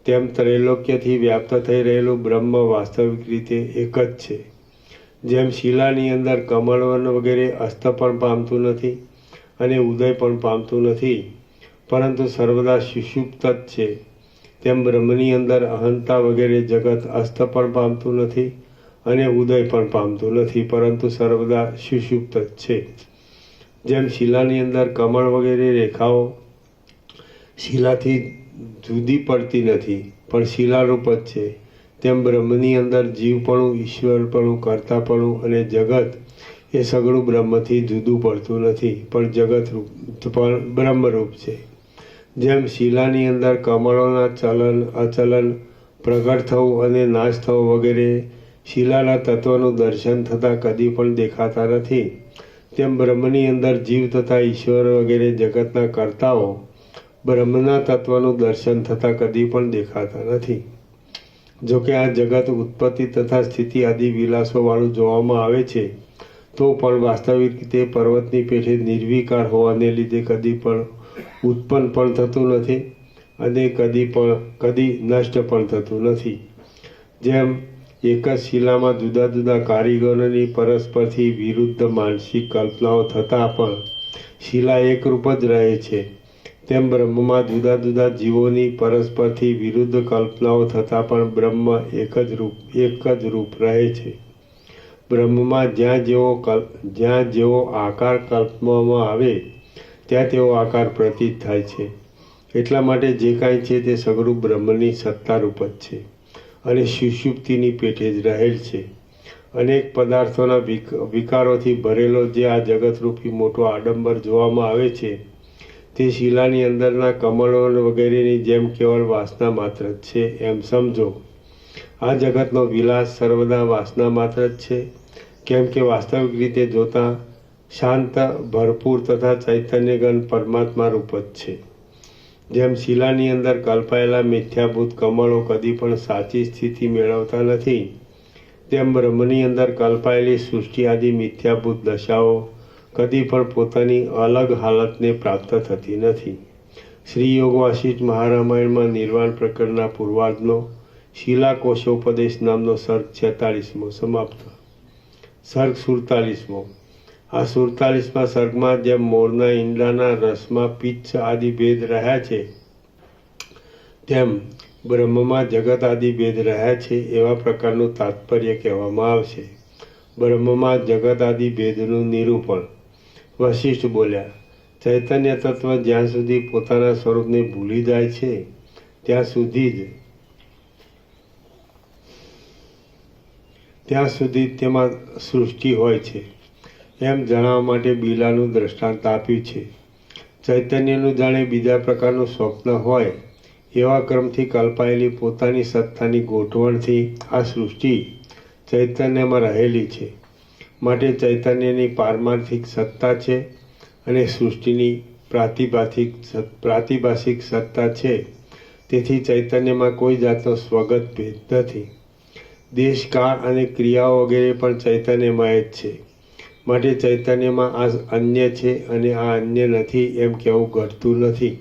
તેમ ત્રૈલોક્યથી વ્યાપ્ત થઈ રહેલું બ્રહ્મ વાસ્તવિક રીતે એક જ છે. જેમ શિલાની અંદર કમળવન વગેરે અસ્ત પણ પામતું નથી અને ઉદય પણ પામતું નથી, પરંતુ સર્વદા સુષુપ્ત જ છે, તેમ બ્રહ્મની અંદર અહંતા વગેરે જગત અસ્ત પણ પામતું નથી અને ઉદય પણ પામતું નથી, પરંતુ સર્વદા સુષુપ્ત જ છે. જેમ શિલાની અંદર કમળ વગેરે રેખાઓ શિલાથી જુદી પડતી નથી પણ શિલારૂપ જ છે, તેમ બ્રહ્મની અંદર જીવપણું, ઈશ્વરપણું, કર્તાપણું અને જગત એ સગળું બ્રહ્મથી જુદું પડતું નથી પણ જગતરૂપ પણ બ્રહ્મરૂપ છે. જેમ શિલાની અંદર કમળોના ચલન અચલન, પ્રગટ થવું અને નાશ થવો વગેરે શિલાના તત્વનું દર્શન થતાં કદી પણ દેખાતા નથી, તેમ બ્રહ્મની અંદર જીવ તથા ઈશ્વર વગેરે જગતના કર્તાઓ બ્રહ્મના તત્વનું દર્શન થતાં કદી પણ દેખાતા નથી. જોકે આ જગત ઉત્પત્તિ તથા સ્થિતિ આદિ વિલાસોવાળું જોવામાં આવે છે, તો પણ વાસ્તવિક રીતે પર્વતની પેઠે નિર્વિકાર હોવાને લીધે કદી પણ ઉત્પન્ન પણ થતું નથી અને કદી નષ્ટ પણ થતું નથી. જેમ એક જ શિલામાં જુદા જુદા કારીગરોની પરસ્પરથી વિરુદ્ધ માનસિક કલ્પનાઓ થતાં પણ શિલા એકરૂપ જ રહે છે, તેમ બ્રહ્મમાં જુદા જુદા જીવોની પરસ્પરથી વિરુદ્ધ કલ્પનાઓ થતાં પણ બ્રહ્મ એક જ રૂપ રહે છે. બ્રહ્મમાં જ્યાં જેવો આકાર કલ્પવામાં આવે ત્યાં તેવો આકાર પ્રતીત થાય છે. એટલા માટે જે કાંઈ છે તે સગળું બ્રહ્મની સત્તારૂપ જ છે અને સુષુપ્તિની પેઠે જ રહેલ છે. અનેક પદાર્થોના વિકારોથી ભરેલો જે આ જગતરૂપી મોટો આડંબર જોવામાં આવે છે, તે શિલાની અંદરના કમળો વગેરેની જેમ કેવળ વાસના માત્ર જ છે એમ સમજો. આ જગતનો વિલાસ સર્વદા વાસના માત્ર જ છે, કેમ કે વાસ્તવિક રીતે જોતાં શાંત, ભરપૂર તથા ચૈતન્યગન પરમાત્મા રૂપ જ છે. જેમ શિલાની અંદર કલ્પાયેલા મિથ્યાભૂત કમળો કદી પણ સાચી સ્થિતિ મેળવતા નથી, તેમ બ્રહ્મની અંદર કલ્પાયેલી સૃષ્ટિ આદિ મિથ્યાભૂત દશાઓ કદી પણ પોતાની અલગ હાલતને પ્રાપ્ત થતી નથી. શ્રી યોગ વાસિષ્ઠ મહારામાયણમાં નિર્વાણ પ્રકરણના પૂર્વાર્ધનો શિલાકોશોપદેશ નામનો સર્ગ 46મો સમાપ્ત. સર્ગ 47મો. આ 47મા સર્ગમાં જેમ મોરના ઈંડાના રસમાં પિત્ત આદિ ભેદ રહ્યા છે, તેમ બ્રહ્મમાં જગત આદિ ભેદ રહ્યા છે એવા પ્રકારનું તાત્પર્ય કહેવામાં આવશે. બ્રહ્મમાં જગત આદિ ભેદનું નિરૂપણ. વશિષ્ઠ બોલ્યા, ચૈતન્ય તત્વ જ્યાં સુધી પોતાના સ્વરૂપને ભૂલી જાય છે ત્યાં સુધી તેમાં સૃષ્ટિ હોય છે એમ જણાવવા માટે બિલાનું દ્રષ્ટાંત આપ્યું છે. ચૈતન્યનું જાણે બીજા પ્રકારનું સ્વપ્ન હોય એવા ક્રમથી કલ્પાયેલી પોતાની સત્તાની ગોઠવણથી આ સૃષ્ટિ ચૈતન્યમાં રહેલી છે, માટે ચૈતન્યની પારમાર્થિક સત્તા છે અને સૃષ્ટિની પ્રાતિભાષિક સત્તા છે. તેથી ચૈતન્યમાં કોઈ જાતનો સ્વગત ભેદ નથી. દેશ, કાળ અને ક્રિયાઓ વગેરે પણ ચૈતન્યમાં જ છે, માટે ચૈતન્યમાં આ અન્ય છે અને આ અન્ય નથી એમ કહેવું ઘટતું નથી.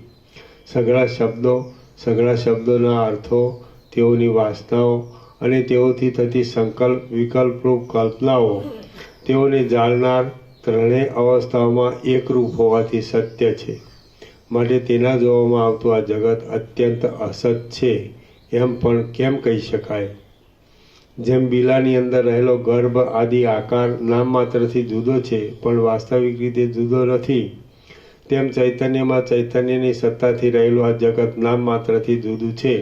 સઘળા શબ્દોના અર્થો, તેઓની વાસનાઓ અને તેઓથી થતી વિકલ્પરૂપ કલ્પનાઓ તેઓને જાણનાર ત્રણેય અવસ્થાઓમાં એકરૂપ હોવાથી સત્ય છે, માટે તેના જોવામાં આવતું આ જગત અત્યંત અસત છે એમ પણ કેમ કહી શકાય. જેમ બિલાની અંદર રહેલો ગર્ભ આદિ આકાર નામ માત્રથી જુદો છે પણ વાસ્તવિક રીતે જુદો નથી, તેમ ચૈતન્યમાં ચૈતન્યની સત્તાથી રહેલું આ જગત નામ માત્રથી જુદું છે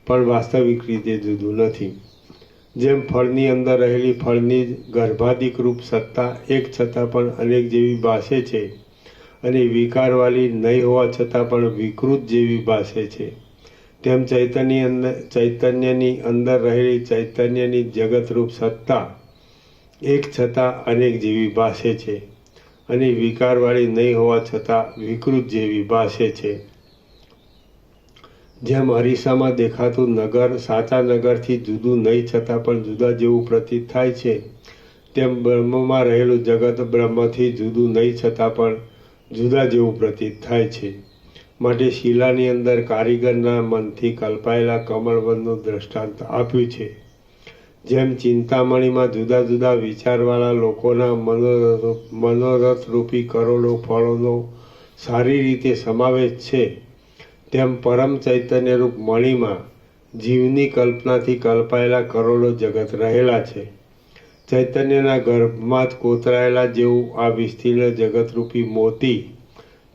પણ વાસ્તવિક રીતે જુદું નથી. જેમ ફળની અંદર રહેલી ફળની જ ગર્ભાદિક રૂપ સત્તા એક છતાં પણ અનેક જેવી ભાસે છે અને વિકારવાળી નહીં હોવા છતાં પણ વિકૃત જેવી ભાસે છે, તેમ ચૈતન્યની અંદર રહેલી ચૈતન્યની જગતરૂપ સત્તા એક છતાં અનેક જેવી ભાસે છે અને વિકારવાળી નહીં હોવા છતાં વિકૃત જેવી ભાસે છે. જેમ અરીસામાં દેખાતું નગર સાચા નગરથી જુદું નહીં છતાં પણ જુદા જેવું પ્રતીત થાય છે, તેમ બ્રહ્મમાં રહેલું જગત બ્રહ્મથી જુદું નહીં છતાં પણ જુદા જેવું પ્રતીત થાય છે. માટે શિલાની અંદર કારીગરના મનથી કલ્પાયેલા કમળવનનું દ્રષ્ટાંત આપ્યું છે. જેમ ચિંતામણીમાં જુદા જુદા વિચારવાળા લોકોના મનોરથરૂપી કરોડો ફળોનો સારી રીતે સમાવેશ છે, તેમ પરમ ચૈતન્યરૂપ મણીમાં જીવની કલ્પનાથી કલ્પાયેલા કરોડો જગત રહેલા છે. ચૈતન્યના ગર્ભમાં જ કોતરાયેલા જેવું આ વિસ્તીર્ણ જગતરૂપી મોતી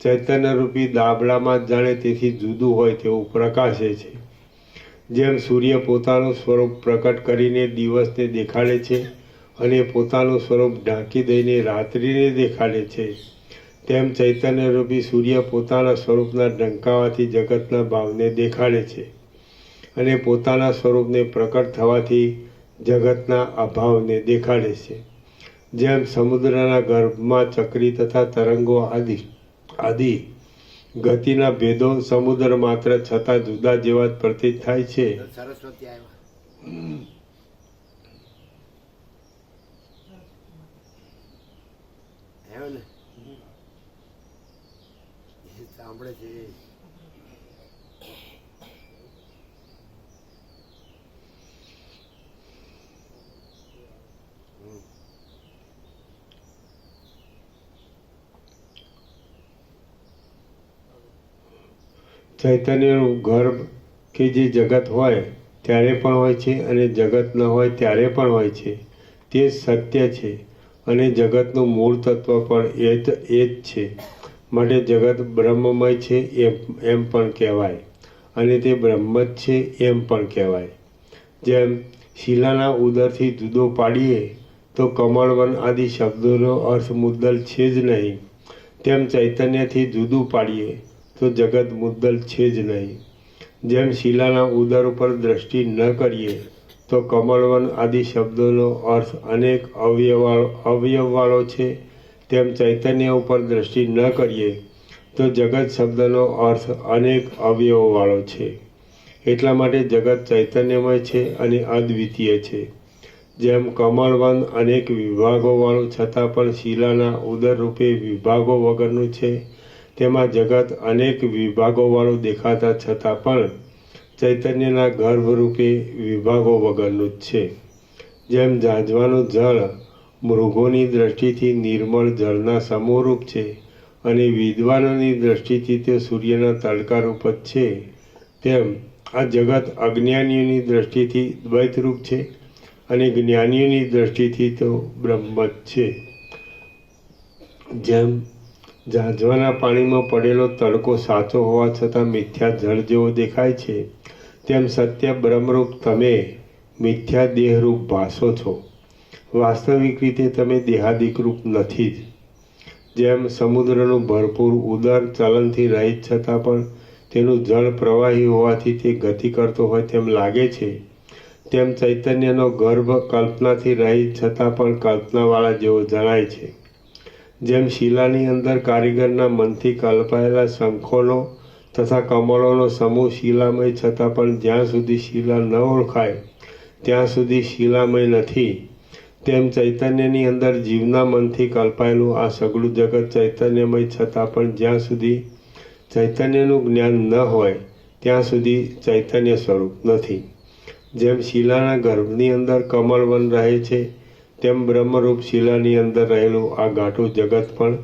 ચૈતન્યરૂપી દાબડામાં જ જાણે તેથી જુદું હોય તેવું પ્રકાશે છે. જેમ સૂર્ય પોતાનું સ્વરૂપ પ્રકટ કરીને દિવસને દેખાડે છે અને પોતાનું સ્વરૂપ ઢાંકી દઈને રાત્રિને દેખાડે છે, તેમ ચૈતન્યરૂપી સૂર્ય પોતાના સ્વરૂપના ઢંકાવાથી જગતના ભાવને દેખાડે છે અને પોતાના સ્વરૂપને પ્રકટ થવાથી જગતના અભાવને દેખાડે છે. જેમ સમુદ્રના ગર્ભમાં ચક્રી તથા તરંગો આદિ ગતિના ભેદો સમુદ્ર માત્ર છતાં જુદા જેવા જ પ્રતીત થાય છે. સરસ્વતી આવ્યા ને એ સાંભળે છે. ચૈતન્યનું ગર્ભ કે જે જગત હોય ત્યારે પણ હોય છે અને જગત ન હોય ત્યારે પણ હોય છે, તે સત્ય છે અને જગતનું મૂળ તત્વ પણ એ જ છે. માટે જગત બ્રહ્મમય છે એમ પણ કહેવાય અને તે બ્રહ્મ જ છે એમ પણ કહેવાય. જેમ શિલાના ઉદરથી જુદો પાડીએ તો કમળવન આદિ શબ્દોનો અર્થ મુદ્દલ છે જ નહીં, તેમ ચૈતન્યથી જુદું પાડીએ તો જગત મુદ્દલ છે જ નહીં. જેમ શિલાના ઉદર ઉપર દ્રષ્ટિ ન કરીએ તો કમળવન આદિ શબ્દોનો અર્થ અનેક અવયવવાળો છે, તેમ ચૈતન્ય ઉપર દ્રષ્ટિ ન કરીએ તો જગત શબ્દનો અર્થ અનેક અવયવવાળો છે. એટલા માટે જગત ચૈતન્યમય છે અને અદ્વિતીય છે. જેમ કમળવન અનેક વિભાગોવાળું છતાં પણ શિલાના ઉદરરૂપે વિભાગો વગરનું છે, તેમાં જગત અનેક વિભાગોવાળું દેખાતા છતાં પણ ચૈતન્યના ગર્ભરૂપે વિભાગો વગરનું જ છે. જેમ ઝાંઝવાનું જળ મૃગોની દ્રષ્ટિથી નિર્મળ જળના સમૂહરૂપ છે અને વિદ્વાનોની દ્રષ્ટિથી તે સૂર્યના તડકારૂપ જ છે, તેમ આ જગત અજ્ઞાનીઓની દ્રષ્ટિથી દ્વૈતરૂપ છે અને જ્ઞાનીઓની દ્રષ્ટિથી તો બ્રહ્મ જ છે. જેમ ઝાંઝવાના પાણીમાં પડેલો તડકો સાચો હોવા છતાં મિથ્યા જળ જેવો દેખાય છે, તેમ સત્ય બ્રહ્મરૂપ તમે મિથ્યા દેહરૂપ ભાસો છો. વાસ્તવિક રીતે તમે દેહાદિકરૂપ નથી જ. જેમ સમુદ્રનું ભરપૂર ઉદર ચલનથી રહિત છતાં પણ તેનું જળ પ્રવાહી હોવાથી તે ગતિ કરતો હોય તેમ લાગે છે, તેમ ચૈતન્યનો ગર્ભ કલ્પનાથી રહિત છતાં પણ કલ્પનાવાળા જેવો જણાય છે. જેમ શિલાની અંદર કારીગરના મનથી કલ્પાયેલા શંખોનો તથા કમળોનો સમૂહ શિલામય છતાં પણ જ્યાં સુધી શિલા ન ઓળખાય ત્યાં સુધી શિલામય નથી, તેમ ચૈતન્યની અંદર જીવના મનથી કલ્પાયેલું આ સગળું જગત ચૈતન્યમય છતાં પણ જ્યાં સુધી ચૈતન્યનું જ્ઞાન ન હોય ત્યાં સુધી ચૈતન્ય સ્વરૂપ નથી. જેમ શિલાના ગર્ભની અંદર કમળવન રહે છે, તેમ બ્રહ્મરૂપ શિલાની અંદર રહેલું આ ઘાટું જગત પણ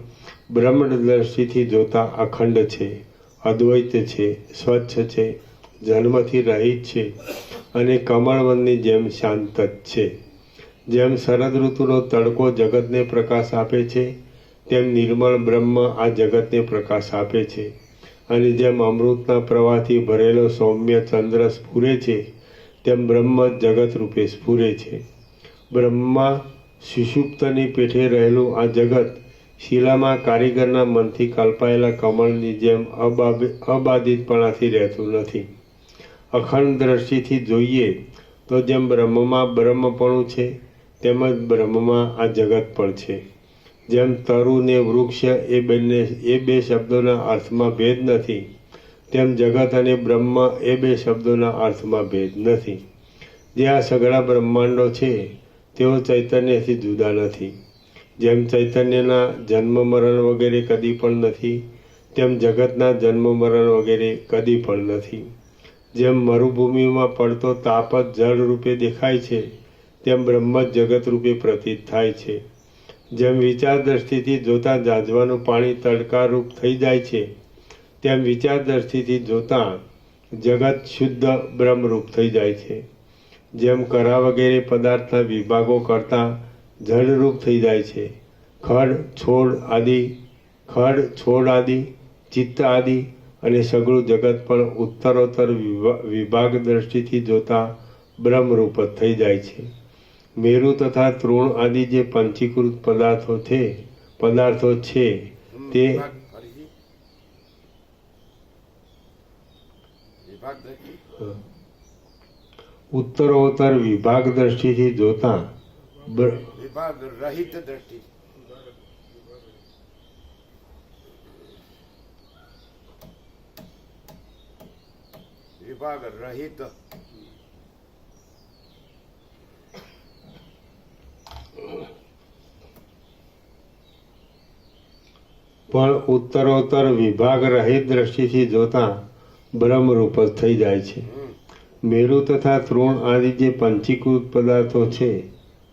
બ્રહ્મ દ્રષ્ટિથી જોતા અખંડ છે, અદ્વૈત છે, સ્વચ્છ છે, જન્મથી રહિત છે અને કમળવનની જેમ શાંત જ છે. જેમ શરદ ઋતુનો તડકો જગતને પ્રકાશ આપે છે, તેમ નિર્મળ બ્રહ્મ આ જગતને પ્રકાશ આપે છે. અને જેમ અમૃતના પ્રવાહથી ભરેલો સૌમ્ય ચંદ્ર સ્ફુરે છે, તેમ બ્રહ્મ જગત રૂપે સ્ફુરે છે. બ્રહ્મા સુષુપ્તની પેઠે રહેલું આ જગત શિલામાં કારીગરના મનથી કલ્પાયેલા કમળની જેમ અબાધિતપણાથી રહેતું નથી અખંડ દ્રષ્ટિથી જોઈએ તો જેમ બ્રહ્મમાં બ્રહ્મપણું છે તેમજ બ્રહ્મમાં આ જગત પણ છે. જેમ તરુ ને વૃક્ષ એ બે શબ્દોના અર્થમાં ભેદ નથી, તેમ જગત અને બ્રહ્મ એ બે શબ્દોના અર્થમાં ભેદ નથી. જે આ સઘળા બ્રહ્માંડો છે તેઓ ચૈતન્યથી જુદા નથી. જેમ ચૈતન્યના જન્મ મરણ વગેરે કદી પણ નથી, તેમ જગતના જન્મ મરણ વગેરે કદી પણ નથી. જેમ મરુભૂમિમાં પડતો તાપ જ જળ રૂપે દેખાય છે, તેમ બ્રહ્મ જ જગત રૂપે પ્રતીત થાય છે. જેમ વિચાર દ્રષ્ટિથી જોતાં જાજવાનું પાણી તડકારૂપ થઈ જાય છે, તેમ વિચાર દ્રષ્ટિથી જોતાં જગત શુદ્ધ બ્રહ્મરૂપ થઈ જાય છે. જેમ કરા વગેરે પદાર્થના વિભાગો કરતાં જળરૂપ થઈ જાય છે, ખડ છોડ આદિ ચિત્ત આદિ અને સઘળું જગત પણ ઉત્તરોત્તર વિભાગ દ્રષ્ટિથી જોતાં બ્રહ્મરૂપ જ થઈ જાય છે. મેરુ તથા તૃણ આદિ જે પંચીકૃત પદાર્થો છે તે ઉત્તરોત્તર વિભાગ દ્રષ્ટિથી જોતાં વિભાગ રહિત દ્રષ્ટિ વિભાગ રહિત પણ ઉત્તરોત્તર વિભાગ રહિત દ્રષ્ટિથી જોતાં બ્રહ્મરૂપ જ થઈ જાય છે. મેરુ તથા તૃણ આદિ જે પંચીકૃત પદાર્થો છે,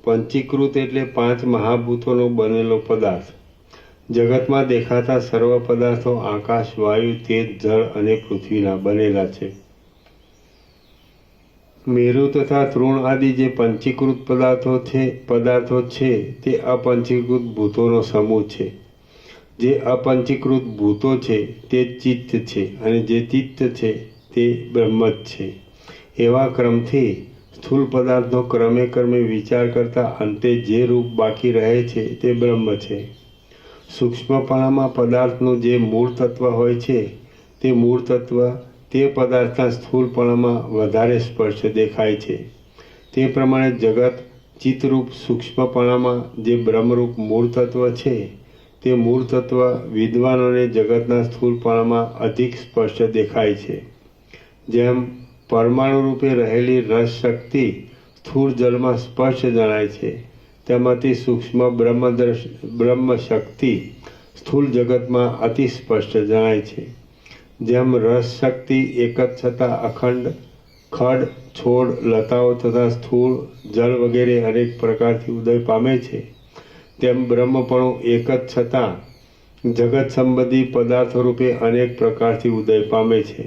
પંચીકૃત એટલે 5 મહાભૂતોનો બનેલો પદાર્થ. જગતમાં દેખાતા સર્વ પદાર્થો આકાશ, વાયુ, તેજ, જળ અને પૃથ્વીના બનેલા છે. મેરુ તથા તૃણ આદિ જે પંચીકૃત પદાર્થો છે તે અપંચીકૃત ભૂતોનો સમૂહ છે. જે અપંચીકૃત ભૂતો છે તે ચિત્ત છે અને જે ચિત્ત છે તે બ્રહ્મ જ છે. એવા ક્રમથી સ્થૂળ પદાર્થનો ક્રમે વિચાર કરતા અંતે જે રૂપ બાકી રહે છે તે બ્રહ્મ છે. સૂક્ષ્મપણામાં પદાર્થનું જે મૂળ તત્વ હોય છે તે મૂળ તત્વ તે પદાર્થના સ્થૂળપણામાં વધારે સ્પષ્ટ દેખાય છે. તે પ્રમાણે જગત ચિત્તરૂપ સૂક્ષ્મપણામાં જે બ્રહ્મરૂપ મૂળ તત્વ છે તે મૂળ તત્વ વિદ્વાનોને જગતના સ્થૂળપણામાં અધિક સ્પષ્ટ દેખાય છે. જેમ પરમાણુ રૂપે રહેલી રસ શક્તિ સ્થૂળ જળમાં સ્પષ્ટ જણાય છે, તેમાંથી સૂક્ષ્મ બ્રહ્મ શક્તિ સ્થૂળ જગતમાં અતિ સ્પષ્ટ જણાય છે. જેમ રસ શક્તિ એક જ છતાં અખંડ ખડ, છોડ, લતાઓ તથા સ્થૂળ જળ વગેરે અનેક પ્રકારથી ઉદય પામે છે, તેમ બ્રહ્મપણું એક જ છતાં જગત સંબંધી પદાર્થો રૂપે અનેક પ્રકારથી ઉદય પામે છે.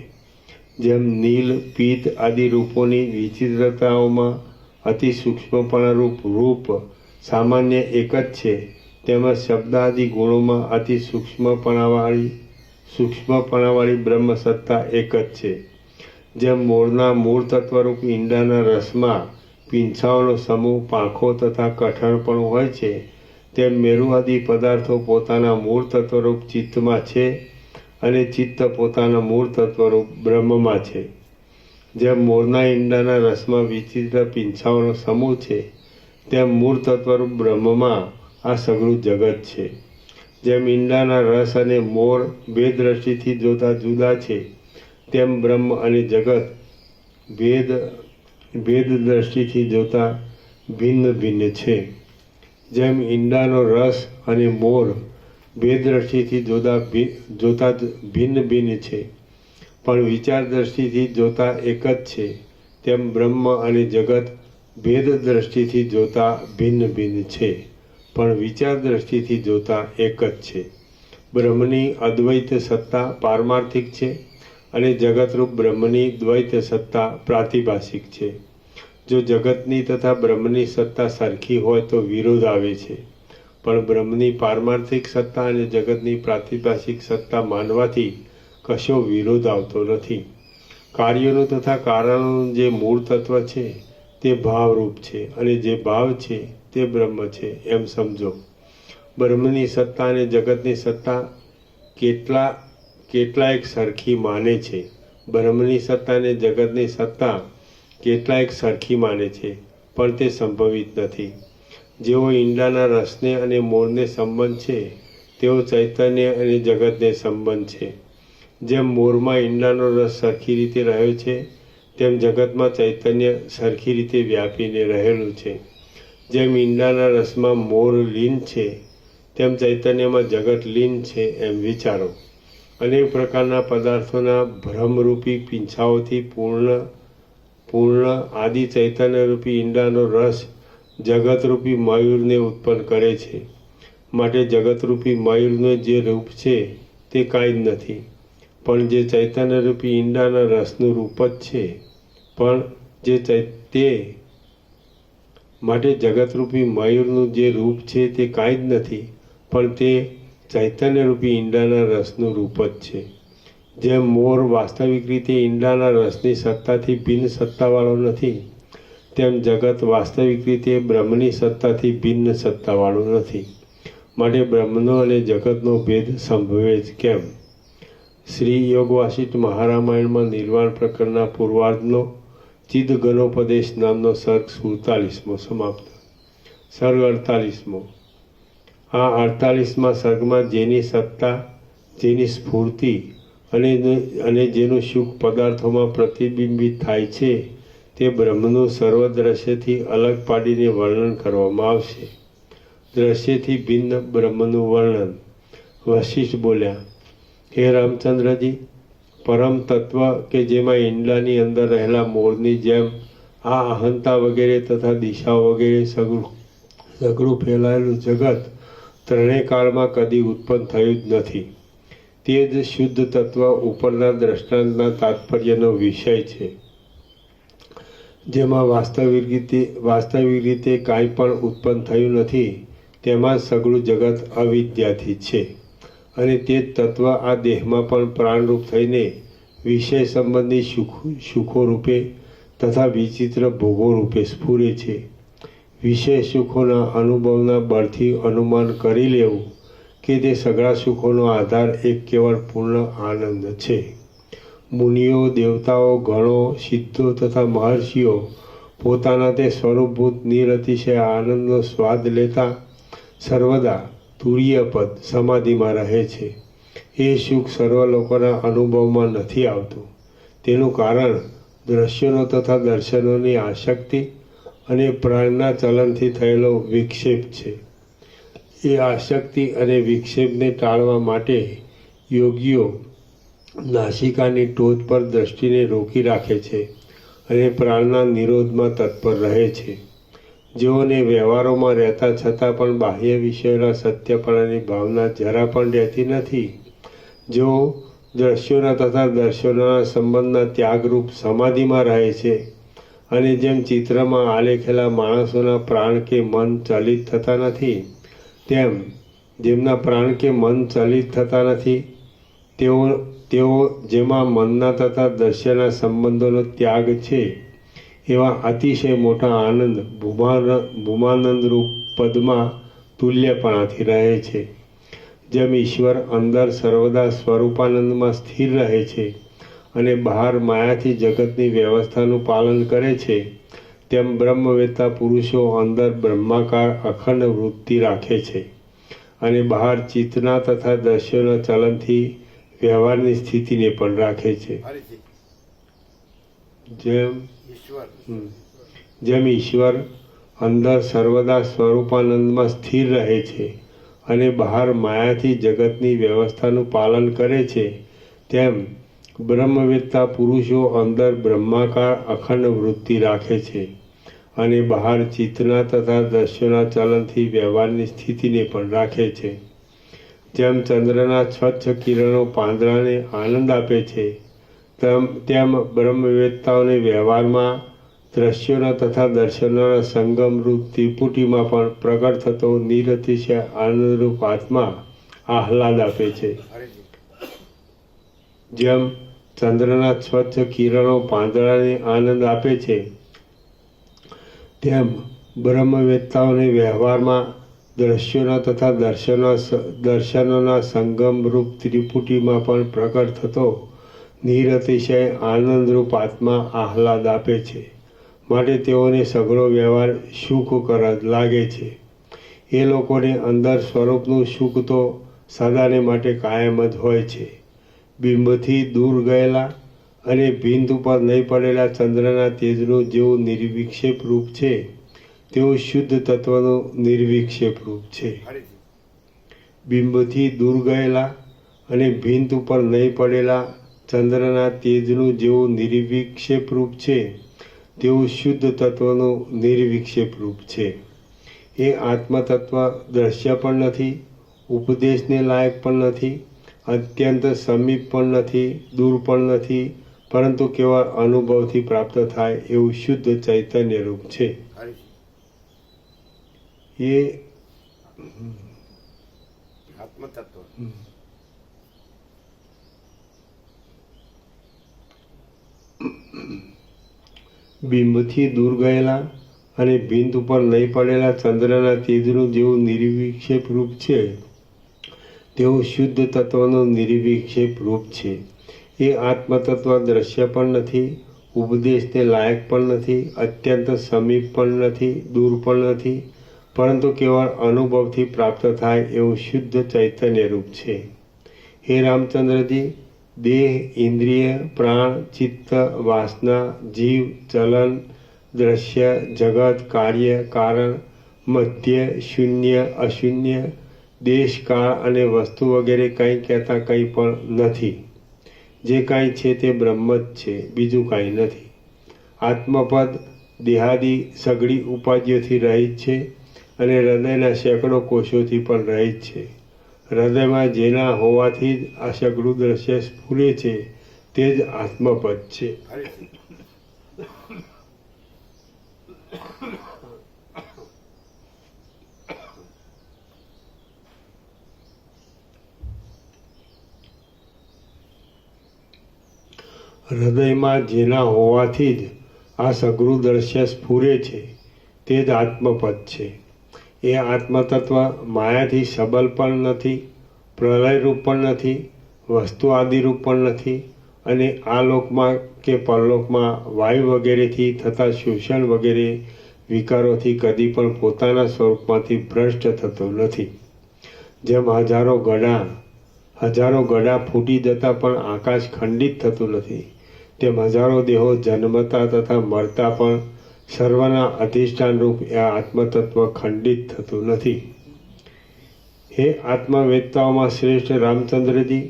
જેમ નીલ, પિત્ત આદિ રૂપોની વિચિત્રતાઓમાં અતિ સૂક્ષ્મપણારૂપ રૂપ સામાન્ય એક જ છે, તેમજ શબ્દ આદિ ગુણોમાં અતિ સૂક્ષ્મપણાવાળી બ્રહ્મ સત્તા એક જ છે. જેમ મોરના મૂળ તત્વરૂપ ઈંડાના રસમાં પીંછાઓનો સમૂહ, પાંખો તથા કઠણપણું હોય છે, તેમ મેરુ આદિ પદાર્થો પોતાના મૂળ તત્વરૂપ ચિત્તમાં છે અને ચિત્ત પોતાના મૂળ તત્વરૂપ બ્રહ્મમાં છે. જેમ મોરના ઈંડાના રસમાં વિચિત્ર પીંછાઓનો સમૂહ છે, તેમ મૂળ તત્વરૂપ બ્રહ્મમાં આ સઘળું જગત છે. જેમ ઈંડાના રસ અને મોર બે દ્રષ્ટિથી જોતા જુદા છે, તેમ બ્રહ્મ અને જગત ભેદ દ્રષ્ટિથી જોતા ભિન્ન છે. જેમ ઈંડાનો રસ અને મોર બે દ્રષ્ટિથી જોતા ભિન્ન છે, પણ વિચાર દ્રષ્ટિથી જોતા એક જ છે, તેમ બ્રહ્મ અને જગત ભેદ દ્રષ્ટિથી જોતા ભિન્ન છે, પણ વિચાર દ્રષ્ટિથી જોતા એક જ છે. બ્રહ્મની અદ્વૈત સત્તા પારમાર્થિક છે અને જગતરૂપ બ્રહ્મની દ્વૈત સત્તા પ્રાતિભાષિક છે. જો જગતની તથા બ્રહ્મની સત્તા સરખી હોય તો વિરોધ આવે છે, પણ બ્રહ્મની પારમાર્થિક સત્તા અને જગતની પ્રાતિભાષિક સત્તા માનવાથી કશો વિરોધ આવતો નથી. કાર્યોનું તથા કારણોનું જે મૂળ તત્વ છે તે ભાવરૂપ છે અને જે ભાવ છે તે બ્રહ્મ છે એમ સમજો. બ્રહ્મની સત્તા અને જગતની સત્તા કેટલાયક સરખી માને છે, બ્રહ્મની સત્તા અને જગતની સત્તા કેટલાયક સરખી માને છે, પણ તે સંભવિત નથી. જેવો ઈંડાના રસને અને મોરને સંબંધ છે, તેવો ચૈતન્ય અને જગતને સંબંધ છે. જેમ મોરમાં ઈંડાનો રસ સરખી રીતે રહ્યો છે, તેમ જગતમાં ચૈતન્ય સરખી રીતે વ્યાપીને રહેલું છે. જેમ ઈંડાના રસમાં મોર લીન છે, તેમ ચૈતન્યમાં જગત લીન છે, એમ વિચારો. અનેક પ્રકારના પદાર્થોના ભ્રમરૂપી પીંછાઓથી પૂર્ણ આદિ ચૈતન્યરૂપી ઈંડાનો રસ જગતરૂપી મયુરને ઉત્પન્ન કરે છે. માટે જગતરૂપી મયુરનું જે રૂપ છે તે કાંઈ જ નથી, પણ જે ચૈતન્યરૂપી ઈંડાના રસનું રૂપ જ છે. માટે જગતરૂપી મયુરનું જે રૂપ છે તે કાંઈ જ નથી, પણ તે ચૈતન્યરૂપી ઈંડાના રસનું રૂપ જ છે. જેમ મોર વાસ્તવિક રીતે ઈંડાના રસની સત્તાથી ભિન્ન સત્તાવાળો નથી, તેમ જગત વાસ્તવિક રીતે બ્રહ્મની સત્તાથી ભિન્ન સત્તાવાળું નથી. માટે બ્રહ્મનો અને જગતનો ભેદ સંભવે જ કેમ? શ્રી યોગ વાસિષ્ઠ મહારામાયણમાં નિર્વાણ પ્રકરણના પૂર્વાર્ધનો ચિદઘનોપદેશ નામનો સર્ગ 47મો સમાપ્ત. સર્ગ 48મો. આ 48મા સર્ગમાં જેની સત્તા, જેની સ્ફૂર્તિ અને જેનું સુખ પદાર્થોમાં પ્રતિબિંબિત થાય છે, તે બ્રહ્મનું સર્વ દ્રશ્યથી અલગ પાડીને વર્ણન કરવામાં આવશે. દ્રશ્યથી ભિન્ન બ્રહ્મનું વર્ણન. વશિષ્ઠ બોલ્યા, હે રામચંદ્રજી, પરમ તત્વ કે જેમાં ઈંડાની અંદર રહેલા મોરની જેમ આ અહંતા વગેરે તથા દિશાઓ વગેરે સઘળું ફેલાયેલું જગત ત્રણેય કાળમાં કદી ઉત્પન્ન થયું જ નથી. તે જ શુદ્ધ તત્વ ઉપરના દ્રષ્ટાંતના તાત્પર્યનો વિષય છે. જેમાં વાસ્તવિક રીતે કાંઈ પણ ઉત્પન્ન થયું નથી, તેમાં સઘળું જગત અવિદ્યાથી છે. અને તે જ તત્વ આ દેહમાં પણ પ્રાણરૂપ થઈને વિષય સંબંધી સુખો રૂપે તથા વિચિત્ર ભોગો રૂપે સ્ફુરે છે. વિષય સુખોના અનુભવના બળથી અનુમાન કરી લેવું કે તે સઘળા સુખોનો આધાર એક કેવળ પૂર્ણ આનંદ છે. મુનિઓ, દેવતાઓ, ગણો, સિદ્ધો તથા મહર્ષિઓ પોતાના તે સ્વરૂપભૂત નિરતિશય આનંદનો સ્વાદ લેતા સર્વદા તુરીયપદ સમાધિમાં રહે છે. એ સુખ સર્વ લોકોના અનુભવમાં નથી આવતું. તેનું કારણ દ્રશ્યોનો તથા દર્શનોની આસક્તિ અને પ્રાણના ચલનથી થયેલો વિક્ષેપ છે. એ આસક્તિ અને વિક્ષેપને ટાળવા માટે યોગીઓ નાસિકાની ટોચ પર દ્રષ્ટિને રોકી રાખે છે અને પ્રાણના નિરોધમાં તત્પર રહે છે. જેઓને વ્યવહારોમાં રહેતા છતાં પણ બાહ્ય વિષયોના સત્યપણાની ભાવના જરા પણ રહેતી નથી, જેઓ દ્રશ્યોના તથા દર્શનોના સંબંધના ત્યાગરૂપ સમાધિમાં રહે છે, અને જેમ ચિત્રમાં આલેખેલા માણસોના પ્રાણ કે મન ચલિત થતા નથી, તેમ જેમના પ્રાણ કે મન ચલિત થતા નથી, તેઓ જેમાં મનના તથા દર્શનના સંબંધોનો ત્યાગ છે, એવા અતિશય મોટા આનંદ ભૂમાનંદ રૂપ પદમાં તુલ્યપણાથી રહે છે. જેમ ઈશ્વર અંદર સર્વદા સ્વરૂપાનંદમાં સ્થિર રહે છે અને બહાર માયાથી જગતની વ્યવસ્થાનું પાલન કરે છે, તેમ બ્રહ્મવેત્તા પુરુષો અંદર બ્રહ્માકાર અખંડ વૃત્તિ રાખે છે અને બહાર ચિત્તના તથા દ્રશ્યોના ચલનથી વ્યવહારની સ્થિતિને પણ રાખે છે. જેમ ઈશ્વર અંદર સર્વદા સ્વરૂપાનંદમાં સ્થિર રહે છે અને બહાર માયાથી જગતની વ્યવસ્થાનું પાલન કરે છે, તેમ બ્રહ્મવેત્તા પુરુષો અંદર બ્રહ્માકાર અખંડ વૃત્તિ રાખે છે અને બહાર ચિત્તના તથા દ્રશ્યોના ચલનથી વ્યવહારની સ્થિતિને પણ રાખે છે. જેમ ચંદ્રના સ્વચ્છ કિરણો પાંદડાને આનંદ આપે છે, તેમ બ્રહ્મવેત્તાઓને વ્યવહારમાં દ્રશ્યોના તથા દર્શનોના સંગમરૂપ ત્રિપુટીમાં પણ પ્રગટ થતો નિરતિશય આનંદરૂપ આત્મા આહલાદ આપે છે. જેમ ચંદ્રના સ્વચ્છ કિરણો પાંદડાને આનંદ આપે છે, તેમ બ્રહ્મવેત્તાઓને વ્યવહારમાં દ્રશ્યોના તથા દર્શનોના સંગમરૂપ ત્રિપુટીમાં પણ પ્રગટ થતો નિરતિશય આનંદરૂપ આત્મા આહલાદ આપે છે, માટે તેઓને સઘળો વ્યવહાર સુખકર લાગે છે. એ લોકોને અંદર સ્વરૂપનું સુખ તો સદાને માટે કાયમ જ હોય છે. બિંબથી દૂર ગયેલા અને ભીંત ઉપર નહીં પડેલા ચંદ્રના તેજનું જેવું નિર્વિક્ષેપ રૂપ છે, તેવું શુદ્ધ તત્વનું નિર્વિક્ષેપ રૂપ છે. બિંબથી દૂર ગયેલા અને ભીંત ઉપર નહીં પડેલા ચંદ્રના તેજનું જેવું નિર્વિક્ષેપ રૂપ છે, તેવું શુદ્ધ તત્વનું નિર્વિક્ષેપ રૂપ છે. એ આત્મતત્વ દ્રશ્ય પણ નથી, ઉપદેશને લાયક પણ નથી, અત્યંત સમીપ પણ નથી, દૂર પણ નથી, પરંતુ કેવળ અનુભવથી પ્રાપ્ત થાય એવું શુદ્ધ ચૈતન્ય રૂપ છે. એ આત્મતત્વ બિંબથી દૂર ગયેલા અને ભીંત ઉપર નહીં પડેલા ચંદ્રના તેજનું જેવું નિર્વિક્ષેપ રૂપ છે, તેવું શુદ્ધ તત્વનું નિર્વિક્ષેપ રૂપ છે. એ આત્મતત્વ દ્રશ્ય પણ નથી, ઉપદેશને લાયક પણ નથી, અત્યંત સમીપ પણ નથી, દૂર પણ નથી, પરંતુ કેવળ અનુભવથી પ્રાપ્ત થાય એવું શુદ્ધ ચૈતન્ય રૂપ છે. હે રામચંદ્રજી, દેહ, ઇન્દ્રિય, પ્રાણ, ચિત્ત, વાસના, જીવ, ચલન, દ્રશ્ય, જગત, કાર્ય, કારણ, મધ્ય, શૂન્ય, અશૂન્ય, દેશ, કાળ અને વસ્તુ વગેરે કંઈ કહેતા કંઈ પણ નથી. જે કાંઈ છે તે બ્રહ્મ જ છે, બીજું કાંઈ નથી. આત્મપદ દેહાદિ સઘળી ઉપાધિઓથી રહિત છે અને હૃદયના સેંકડો કોષોથી પણ રહિત છે. હૃદયમાં જેના હોવાથી જ આ સઘળું દ્રશ્ય સ્ફુરે છે, તે જ આત્મપદ છે. હૃદયમાં જેના હોવાથી જ આ સઘળું દ્રશ્ય સ્ફુરે છે, તે જ આત્મપદ છે. એ આત્મતત્વ માયાથી સબલ પણ નથી, પ્રલયરૂપ પણ નથી, વસ્તુ આદિરૂપ પણ નથી, અને આ લોકમાં કે પરલોકમાં વાયુ વગેરેથી થતા શોષણ વગેરે વિકારોથી કદી પણ પોતાના સ્વરૂપમાંથી ભ્રષ્ટ થતો નથી. જેમ હજારો ગડા ફૂટી જતા પણ આકાશ ખંડિત થતું નથી, તેમ હજારો દેહો જન્મતા તથા મરતા પણ સર્વના અધિષ્ઠાન રૂપ એ આત્મતત્વ ખંડિત થતું નથી. હે આત્મવેત્તાઓમાં શ્રેષ્ઠ રામચંદ્રજી,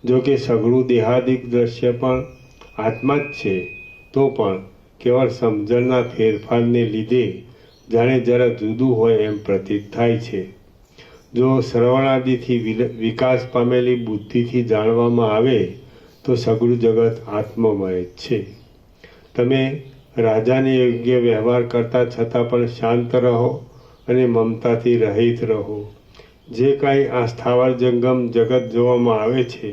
જો કે સઘળું દેહાદિક દ્રશ્ય પણ આત્મા જ છે, તો પણ કેવળ સમજણના ફેરફારને લીધે જાણે જરા જુદું હોય એમ પ્રતીત થાય છે. જો શ્રવણાદિથી વિકાસ પામેલી બુદ્ધિથી જાણવામાં આવે તો સઘળું જગત આત્મમય જ છે. તમે રાજાને યોગ્ય વ્યવહાર કરતા છતાં પણ શાંત રહો અને મમતાથી રહિત રહો. જે કાંઈ આ સ્થાવર જંગમ જગત જોવામાં આવે છે,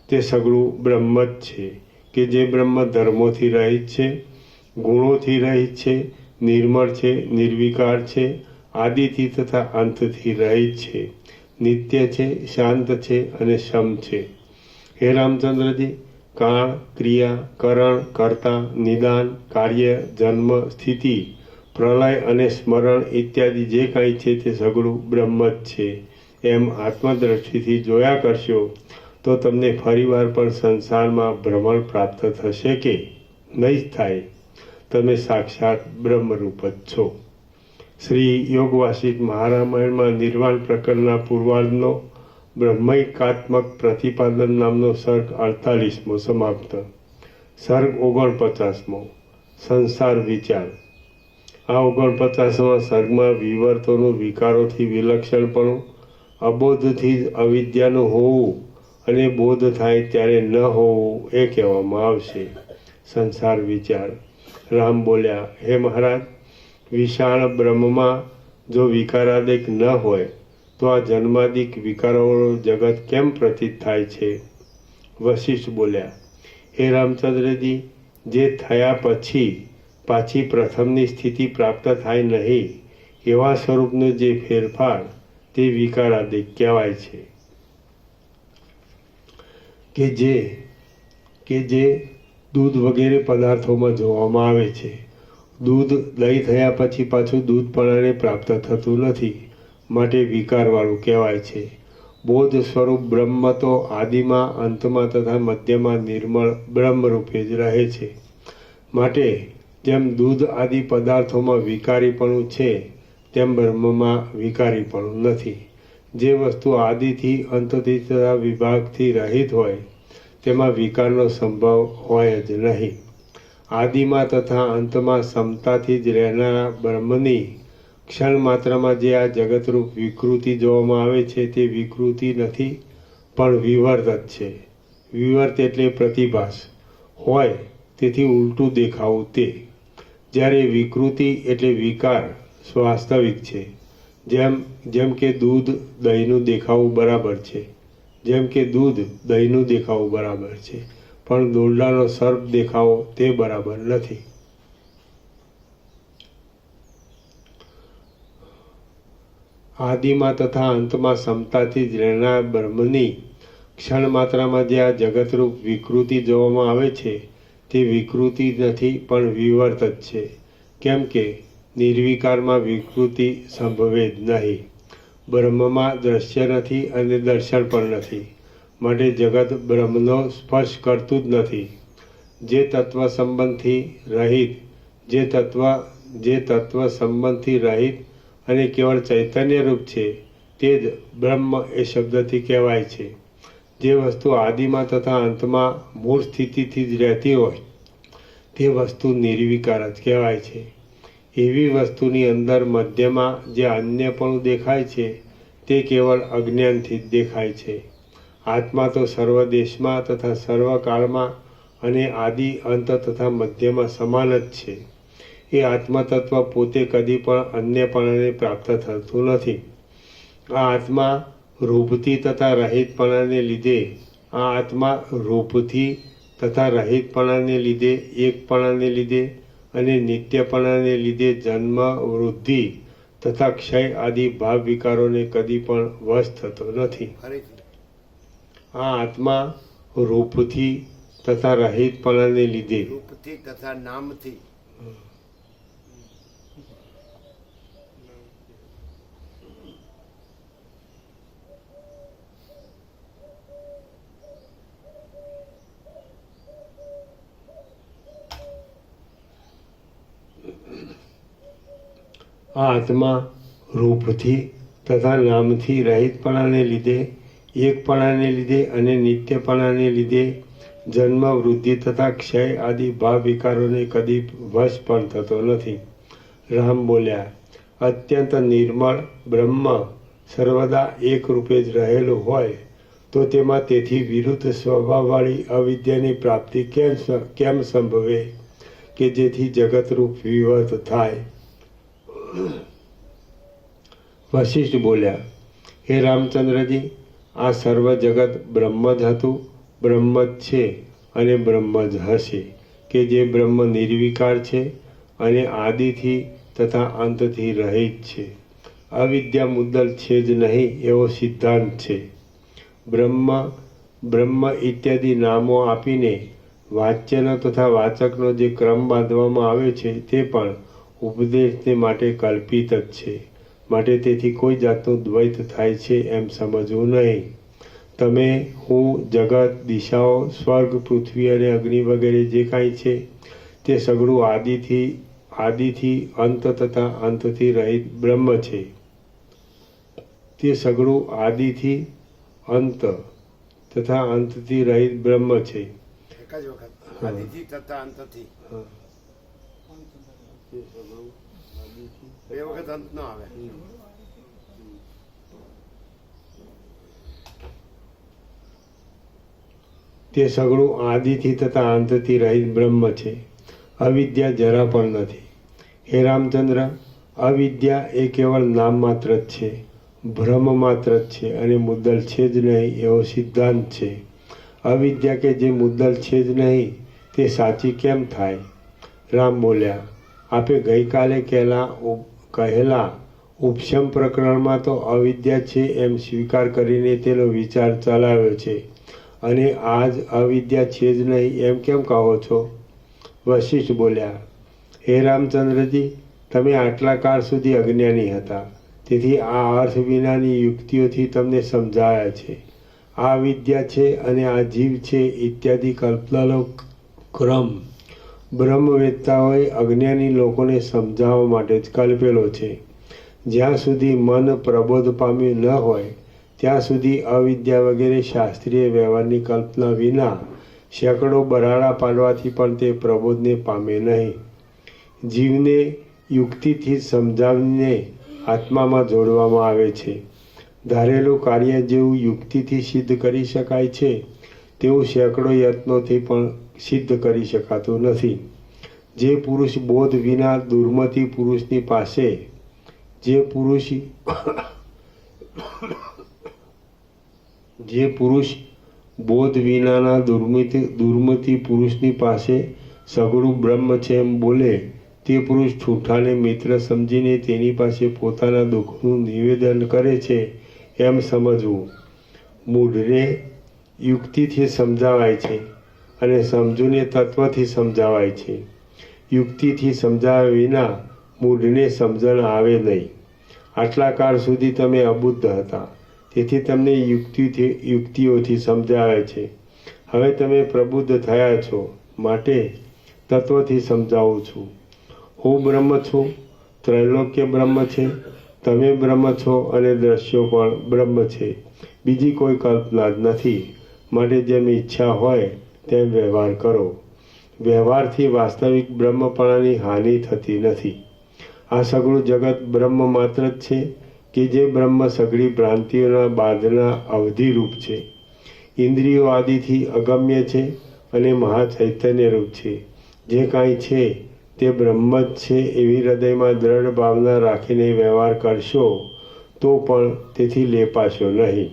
તે સઘળું બ્રહ્મ જ છે, કે જે બ્રહ્મ ધર્મોથી રહિત છે, ગુણોથી રહિત છે, નિર્મળ છે, નિર્વિકાર છે, આદિથી તથા અંતથી રહિત છે, નિત્ય છે, શાંત છે અને સમ છે. હે રામચંદ્રજી, કાળ, ક્રિયા, કરણ, કર્તા, નિદાન, કાર્ય, જન્મ, સ્થિતિ, પ્રલય અને સ્મરણ ઇત્યાદિ જે કાંઈ છે તે સઘળું બ્રહ્મ જ છે એમ આત્મદ્રષ્ટિથી જોયા કરશો તો તમને ફરીવાર પણ સંસારમાં ભ્રમણ પ્રાપ્ત થશે કે નહીં થાય. તમે સાક્ષાત બ્રહ્મરૂપ જ છો. શ્રી યોગવાસિષ્ઠ મહારામાયણમાં નિર્વાણ પ્રકરણના પૂર્વાર્ધનો બ્રહ્મૈકાત્મક પ્રતિપાદન નામનો સર્ગ 48મો સમાપ્ત. સર્ગ 49મો સંસાર વિચાર. આ 49મા સર્ગમાં વિવર્તોનું વિકારોથી વિલક્ષણપણું, અબોધથી જ અવિદ્યાનું હોવું અને બોધ થાય ત્યારે ન હોવું એ કહેવામાં આવશે. સંસાર વિચાર. રામ બોલ્યા, હે મહારાજ, વિશાળ બ્રહ્મમાં જો વિકારાદિક ન હોય તો આ જન્માદિક વિકારોનું જગત કેમ પ્રતીત થાય છે? વશિષ્ઠ બોલ્યા, હે રામચંદ્રજી, જે થયા પછી પાછી પ્રથમની સ્થિતિ પ્રાપ્ત થાય નહીં એવા સ્વરૂપનો જે ફેરફાર તે વિકારાદિક કહેવાય છે. કે જે દૂધ વગેરે પદાર્થોમાં જોવામાં આવે છે. દૂધ દહીં થયા પછી પાછું દૂધપણાને પ્રાપ્ત થતું નથી, માટે વિકારવાળું કહેવાય છે. બોધ સ્વરૂપ બ્રહ્મ તો આદિમાં, અંતમાં તથા મધ્યમાં નિર્મળ બ્રહ્મરૂપે જ રહે છે. માટે જેમ દૂધ આદિ પદાર્થોમાં વિકારીપણું છે, તેમ બ્રહ્મમાં વિકારીપણું નથી. જે વસ્તુ આદિથી અંતથી તથા વિભાગથી રહિત હોય તેમાં વિકારનો સંભવ હોય જ નહીં. આદિમાં તથા અંતમાં સમતાથી જ રહેનારા બ્રહ્મની ક્ષણ માત્રમાં જે આ જગતરૂપ વિકૃતિ જોવામાં આવે છે તે વિકૃતિ નથી, પણ વિવર્ત જ છે. વિવર્ત એટલે પ્રતિભાસ હોય તેથી ઉલટું દેખાવું તે. જ્યારે વિકૃતિ એટલે વિકાર સ્વાસ્તવિક છે. જેમ કે દૂધ દહીંનું દેખાવું બરાબર છે, જેમ કે દૂધ દહીંનું દેખાવું બરાબર છે, પણ દોરડાનો સર્પ દેખાવો તે બરાબર નથી. આદિમાં તથા અંતમાં સમતાથી જ રહેનાર બ્રહ્મની ક્ષણ માત્રામાં જે આ જગતરૂપ વિકૃતિ જોવામાં આવે છે તે વિકૃતિ નથી, પણ વિવર્ત જ છે. કેમ કે નિર્વિકારમાં વિકૃતિ સંભવે જ નહીં. બ્રહ્મમાં દ્રશ્ય નથી અને દર્શન પણ નથી, માટે જગત બ્રહ્મનો સ્પર્શ કરતું જ નથી. જે તત્વ સંબંધથી રહિત સંબંધથી રહિત અને કેવળ ચૈતન્યરૂપ છે તે જ બ્રહ્મ એ શબ્દથી કહેવાય છે. જે વસ્તુ આદિમાં તથા અંતમાં મૂળ સ્થિતિથી જ રહેતી હોય તે વસ્તુ નિર્વિકાર જ કહેવાય છે. એવી વસ્તુની અંદર મધ્યમાં જે અન્યપણું દેખાય છે તે કેવળ અજ્ઞાનથી જ દેખાય છે. આત્મા તો સર્વ દેશમાં તથા સર્વકાળમાં અને આદિ અંત તથા મધ્યમાં સમાન જ છે. એ આત્મતત્વ પોતે કદી પણ અન્યપણાને પ્રાપ્ત થતું નથી. આ આત્મા રૂપથી તથા રહિતપણાને લીધે એકપણાને લીધે અને નિત્યપણાને લીધે જન્મ, વૃદ્ધિ તથા ક્ષય આદિ ભાવ વિકારોને કદી પણ વશ થતો નથી. આ આત્મા રૂપથી તથા રહિતપણાને લીધે રૂપથી તથા નામથી આ આત્મા રૂપથી તથા નામથી રહિતપણાને લીધે, એકપણાને લીધે અને નિત્યપણાને લીધે જન્મ, વૃદ્ધિ તથા ક્ષય આદિ ભાવ વિકારોને કદી વશ પણ થતો નથી. રામ બોલ્યા, અત્યંત નિર્મળ બ્રહ્મ સર્વદા એક રૂપે જ રહેલું હોય તો તેમાં તેથી વિરુદ્ધ સ્વભાવવાળી અવિદ્યાની પ્રાપ્તિ કેમ સંભવે કે જેથી જગતરૂપ વિવર્ત થાય? વશિષ્ઠ બોલ્યા, હે રામચંદ્રજી, આ સર્વ જગત બ્રહ્મ જ હતું, બ્રહ્મ જ છે અને બ્રહ્મ જ હશે. કે જે બ્રહ્મ નિર્વિકાર છે અને આદિથી તથા અંતથી રહિત છે. અવિદ્યા મુદ્દલ છે જ નહીં એવો સિદ્ધાંત છે. બ્રહ્મ ઇત્યાદિ નામો આપીને વાચ્યનો તથા વાચકનો જે ક્રમ બાંધવામાં આવે છે તે પણ ઉપદેશને માટે કલ્પિત જ છે. માટે તેથી કોઈ જાતનું દ્વૈત થાય છે એમ સમજવું નહીં. તમે, હું, જગત, દિશાઓ, સ્વર્ગ, પૃથ્વી અને અગ્નિ વગેરે જે કાંઈ છે તે સગળું આદિથી અંત તથા અંતથી રહિત બ્રહ્મ છે. તે સગળું આદિથી અંત તથા અંતથી રહિત બ્રહ્મ છે. એક જ વખત આદિથી તથા અંતથી બે વખત અંત ન આવે. તે સગળું આદિથી તથા અંતથી રહિત બ્રહ્મ છે. અવિદ્યા જરા પણ નથી. હે રામચંદ્ર, અવિદ્યા એ કેવળ નામ માત્ર જ છે, ભ્રમ માત્ર જ છે અને મુદ્દલ છે જ નહીં એવો સિદ્ધાંત છે. અવિદ્યા કે જે મુદ્દલ છે જ નહીં તે સાચી કેમ થાય? રામ બોલ્યા, આપે ગઈકાલે કહેલા ઉપશમ પ્રકરણમાં તો અવિદ્યા છે એમ સ્વીકાર કરીને તેનો વિચાર ચલાવ્યો છે અને આજ અવિદ્યા છે જ નહીં એમ કેમ કહો છો? વશિષ્ઠ બોલ્યા, હે રામચંદ્રજી, તમે આટલા કાળ સુધી અજ્ઞાની હતા, તેથી આ અર્થ વિનાની યુક્તિઓથી તમને સમજાયા છે. આ વિદ્યા છે અને આ જીવ છે ઇત્યાદિ કલ્પનાનો ક્રમ બ્રહ્મવેત્તાઓએ અજ્ઞાની લોકોને સમજાવવા માટે જ કલ્પેલો છે. જ્યાં સુધી મન પ્રબોધ પામ્યું ન હોય ત્યાં સુધી અવિદ્યા વગેરે શાસ્ત્રીય વ્યવહારની કલ્પના વિના સેંકડો બરાડા પાડવાથી પણ તે પ્રબોધને પામે નહીં. જીવને યુક્તિથી સમજાવીને આત્મામાં જોડવામાં આવે છે. ધારેલું કાર્ય જેવું યુક્તિથી સિદ્ધ કરી શકાય છે તેવું સેંકડો યત્નોથી પણ સિદ્ધ કરી શકાતું નથી. જે પુરુષ બોધ વિના દુર્મતિ પુરુષની પાસે જે પુરુષ બોધ વિનાના દુર્મતિ પુરુષની પાસે સગળું બ્રહ્મ છે એમ બોલે તે પુરુષ ઠૂઠાને મિત્ર સમજીને તેની પાસે પોતાના દુઃખનું નિવેદન કરે છે એમ સમજવું. મૂઢને યુક્તિથી સમજાવાય છે અને સમજૂને તત્વથી સમજાવાય છે. યુક્તિથી સમજાવ્યા વિના મૂઢને સમજણ આવે નહીં. આટલા કાળ સુધી તમે અબુદ્ધ હતા, તેથી તમને યુક્તિઓથી સમજાવે છે. હવે તમે પ્રબુદ્ધ થયા છો, માટે તત્વથી સમજાવું છું. હું બ્રહ્મ છું, ત્રૈલોક્ય બ્રહ્મ છે, તમે બ્રહ્મ છો અને દ્રશ્યો પણ બ્રહ્મ છે. બીજી કોઈ કલ્પના જ નથી. માટે જેમ ઈચ્છા હોય તેમ વ્યવહાર કરો. વ્યવહારથી વાસ્તવિક બ્રહ્મપણાની હાનિ થતી નથી. આ સગળું જગત બ્રહ્મ માત્ર જ છે કે જે બ્રહ્મ સઘળી ભ્રાંતિઓના બાદના અવધિરૂપ છે, ઇન્દ્રિયો આદિથી અગમ્ય છે અને મહાચૈતન્યરૂપ છે. જે કાંઈ છે તે બ્રહ્મ જ છે એવી હૃદયમાં દ્રઢ ભાવના રાખીને વ્યવહાર કરશો તો પણ તેથી લેપાશો નહીં.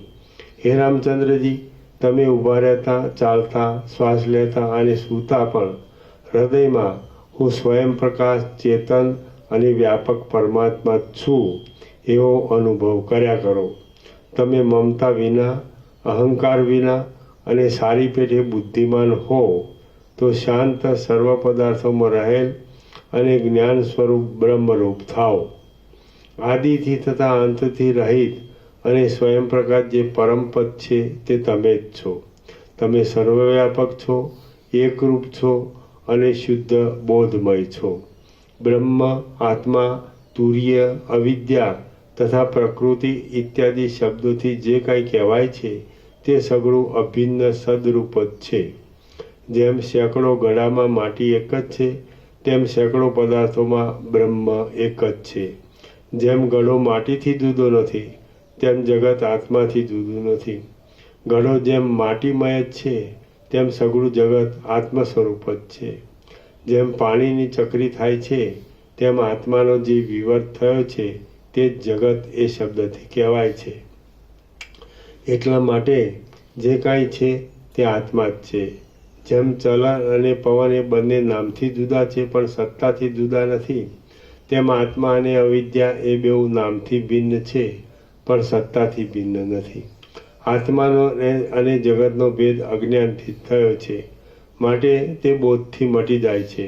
હે રામચંદ્રજી, તમે ઊભા રહેતા, ચાલતા, શ્વાસ લેતા અને સૂતા પણ હૃદયમાં હું સ્વયં પ્રકાશ, ચેતન અને વ્યાપક પરમાત્મા છું એવો અનુભવ કર્યા કરો. તમે મમતા વિના, અહંકાર વિના અને સારી પેઠે બુદ્ધિમાન હો તો શાંત સર્વ પદાર્થોમાં રહેલ અને જ્ઞાન સ્વરૂપ બ્રહ્મરૂપ થાઓ. આદિથી તથા અંતથી રહિત અને સ્વયં પ્રકાશ જે પરમપદ છે તે તમે જ છો. તમે સર્વવ્યાપક છો, એકરૂપ છો અને શુદ્ધ બોધમય છો. બ્રહ્મ, આત્મા, તુર્ય, અવિદ્યા તથા પ્રકૃતિ ઇત્યાદિ શબ્દોથી જે કાંઈ કહેવાય છે તે સગળું અભિન્ન સદરૂપ જ છે. જેમ સેંકડો ઘડામાં માટી એક જ છે તેમ સેંકડો પદાર્થોમાં બ્રહ્મ એક જ છે. જેમ ઘડો માટીથી જુદો નથી તેમ જગત આત્માથી જુદું નથી. ઘડો જેમ માટીમય જ છે તેમ સગળું જગત આત્મ સ્વરૂપ જ છે. જેમ પાણીની ચકરી થાય છે તેમ આત્માનો જે વિવર્ત થયો છે તે જ જગત એ શબ્દથી કહેવાય છે. એટલા માટે જે કાંઈ છે તે આત્મા જ છે. જેમ ચલણ અને પવન એ બંને નામથી જુદા છે પણ સત્તાથી જુદા નથી, તેમ આત્મા અને અવિદ્યા એ બેઉ નામથી ભિન્ન છે પણ સત્તાથી ભિન્ન નથી. આત્માનો અને જગતનો ભેદ અજ્ઞાનથી થયો છે, માટે તે બોધથી મટી જાય છે.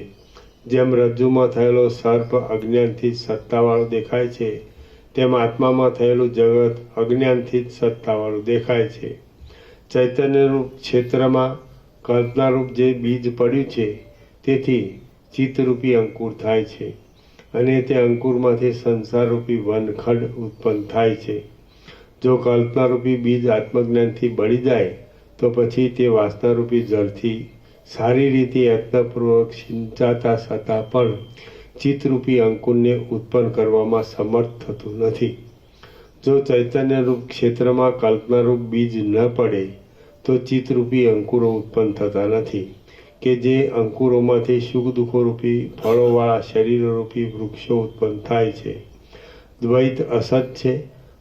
જેમ રજ્જુમાં થયેલો સર્પ અજ્ઞાનથી સત્તાવાળો દેખાય છે તેમ આત્મામાં થયેલું જગત અજ્ઞાનથી જ સત્તાવાળું દેખાય છે. ચૈતન્યરૂપ ક્ષેત્રમાં કલ્પનારૂપ જે બીજ પડ્યું છે તેથી ચિત્તરૂપી અંકુર થાય છે અને તે અંકુરમાંથી સંસારરૂપી વનખંડ ઉત્પન્ન થાય છે. જો કલ્પનારૂપી બીજ આત્મજ્ઞાનથી બળી જાય તો પછી તે વાસનારૂપી જળથી સારી રીતે યત્નપૂર્વક સિંચાતા છતાં પણ ચિત્તરૂપી અંકુરને ઉત્પન્ન કરવામાં સમર્થ થતું નથી. જો ચૈતન્યરૂપ ક્ષેત્રમાં કલ્પનારૂપ બીજ ન પડે તો ચિત્તરૂપી અંકુરો ઉત્પન્ન થતા નથી કે જે અંકુરોમાંથી સુખ દુઃખોરૂપી ફળોવાળા શરીરરૂપી વૃક્ષો ઉત્પન્ન થાય છે. દ્વૈત અસત છે,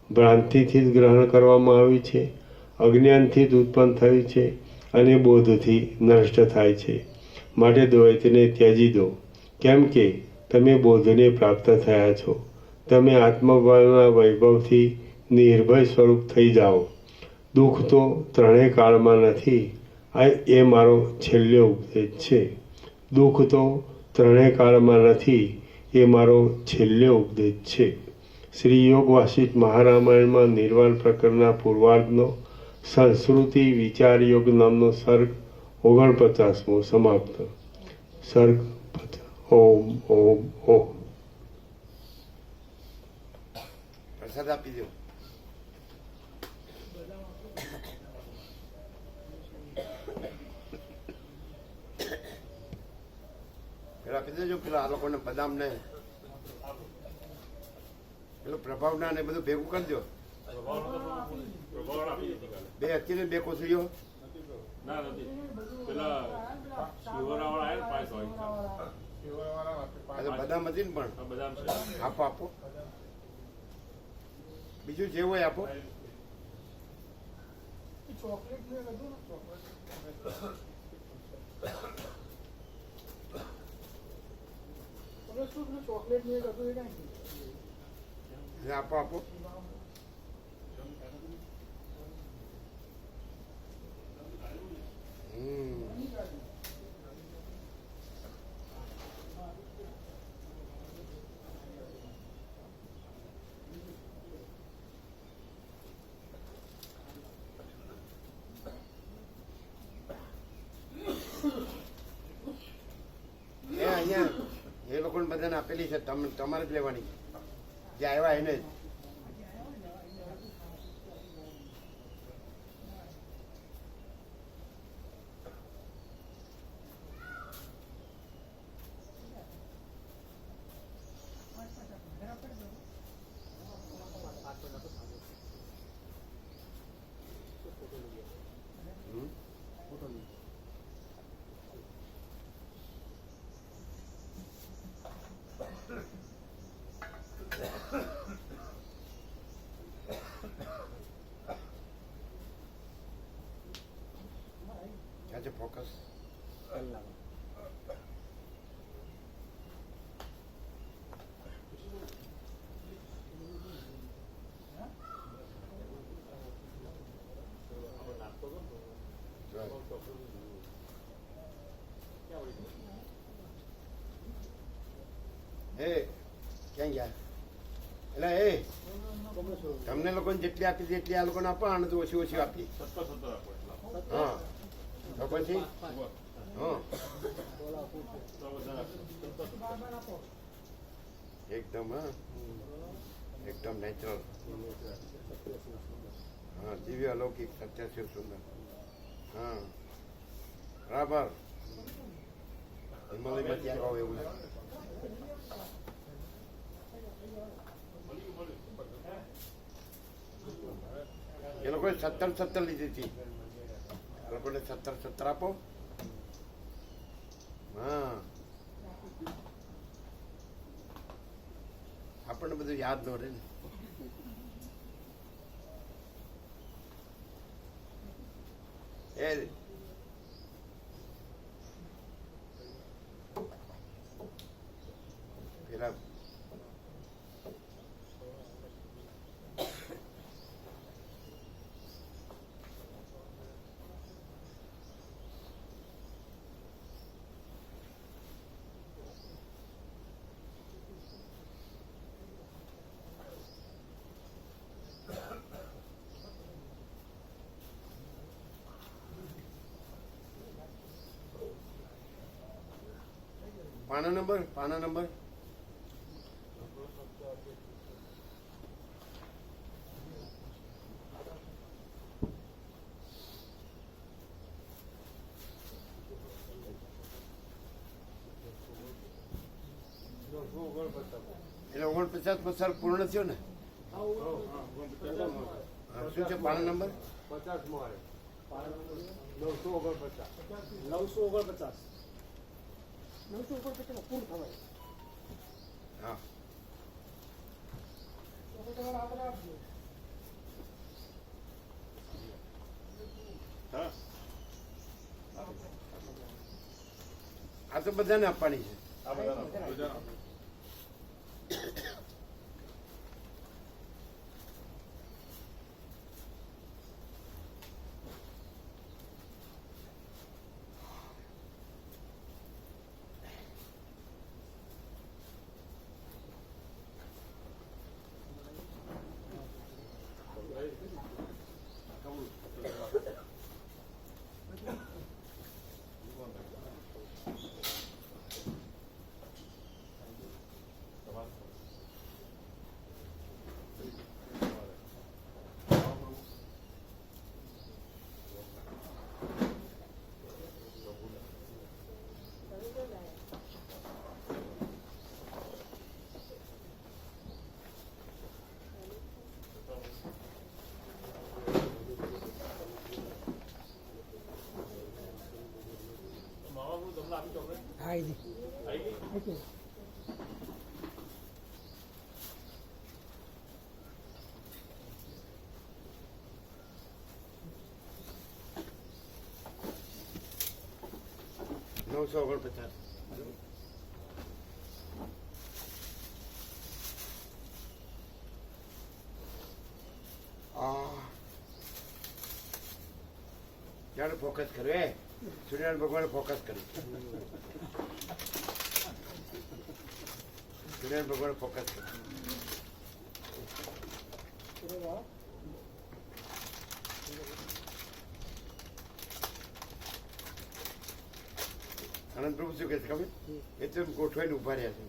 ભ્રાંતિથી જ ગ્રહણ કરવામાં આવ્યું છે, અજ્ઞાનથી જ ઉત્પન્ન થયું છે અને બોધથી નષ્ટ થાય છે. માટે દ્વૈતને ત્યજી દો, કેમ કે તમે બોધને પ્રાપ્ત થયા છો. તમે આત્મભાવના વૈભવથી નિર્ભય સ્વરૂપ થઈ જાઓ. દુઃખ તો ત્રણેય કાળમાં નથી, એ મારો છેલ્લો ઉપદેશ છે. દુઃખ તો ત્રણેય કાળમાં નથી, એ મારો છેલ્લો ઉપદેશ છે. શ્રી યોગ વાસિષ્ઠ મહારામાયણમાં નિર્વાણ પ્રકરણના પૂર્વાર્ધનો સંસ્કૃતિ વિચાર યોગ નામનો સર્ગ 49મો સમાપ્ત. સર્ગ ઓમ ઓમ ઓમ. પ્રસાદ આપી દો. પેલા આપી દેજો, પેલા આ લોકોને બદામ ને પેલું પ્રભાવના ને બધું ભેગું કરી દો. બે હતી ને બે કોથળીઓ. બદામ હતી ને પણ આપો આપો. બીજું જે હોય આપો. આપો આપો. અહીંયા એ લોકોને બધાને આપેલી છે, તમારે જ લેવાની. જે આવ્યા એને જ. આજે ફોકસ ક્યાં ગયા? એટલે તમને લોકોને જેટલી આપી એટલી આ લોકોને આપો, આને તો ઓછી ઓછી આપી. હા તો પછી એકદમ એકદમ નેચરલ. હા દિવ્ય અલૌકિક સત્ય શિવ સુંદર. હા બરાબર. હિમાલયમાં ત્યાં આવો એવું એ લોકોએ 17 લીધી હતી. એ લોકોને 17 આપો. હા આપણને બધું યાદ ન રહે ને. એ પેલા પાના નંબર એટલે 49 પસાર પૂર્ણ થયો ને. શું છે પાના નંબર? 949 પૂર્ણ થવાય. હા આ તો બધાને આપવાની છે. 949. જાણે ફોકસ કર્યું હે સૂર્યનારાયણ ભગવાને ફોકસ કર્યું સૂર્યનારાયણ ભગવાને ફોકસ કર્યું આનંદ પ્રભુ શું કહે છે ખબર એ તો ગોઠવાઈને ઉભા રહ્યા છે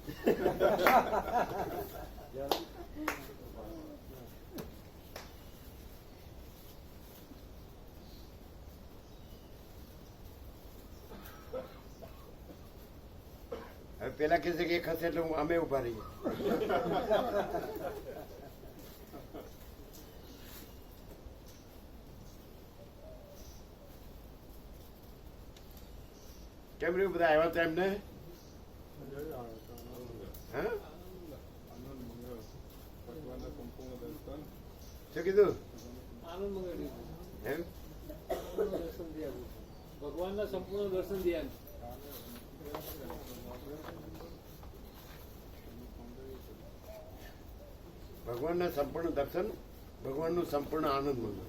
હવે પેલા કહે છે કે એક હશે એટલે હું અમે ઉભા રહીએ કેમ રહ્યું બધા આવ્યા હતા એમને હા શું કીધું એમ ભગવાનના સંપૂર્ણ દર્શન થયા ભગવાનના સંપૂર્ણ દર્શન ભગવાનનું સંપૂર્ણ આનંદ મળે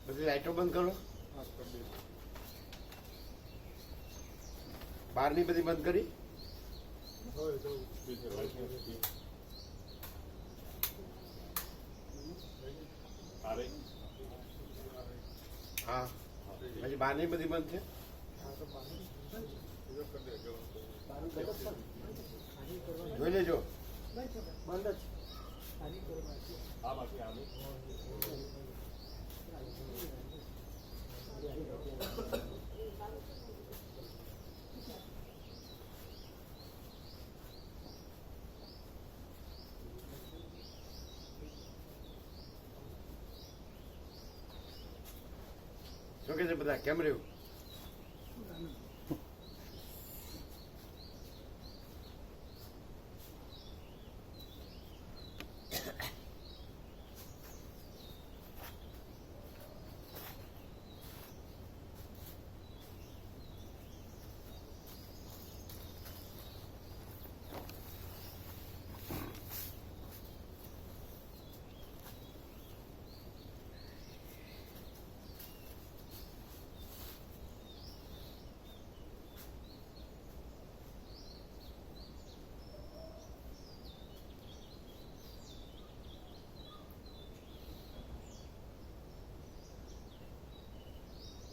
બધી લાઈટો બંધ કરો બહારની બધી બંધ કરી હા પછી બહારની બધી બંધ છે જોઈ લેજો બંધ શું કે છે બધા કેમ રહ્યું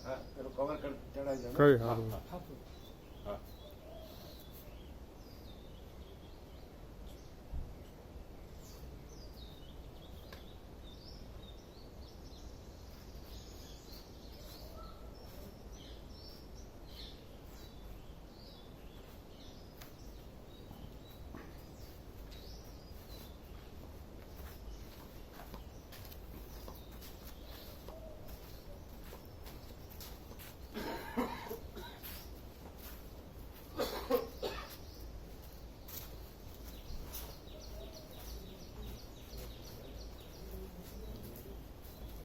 હા પેલું કવર ચડાવી દે કઈ હારું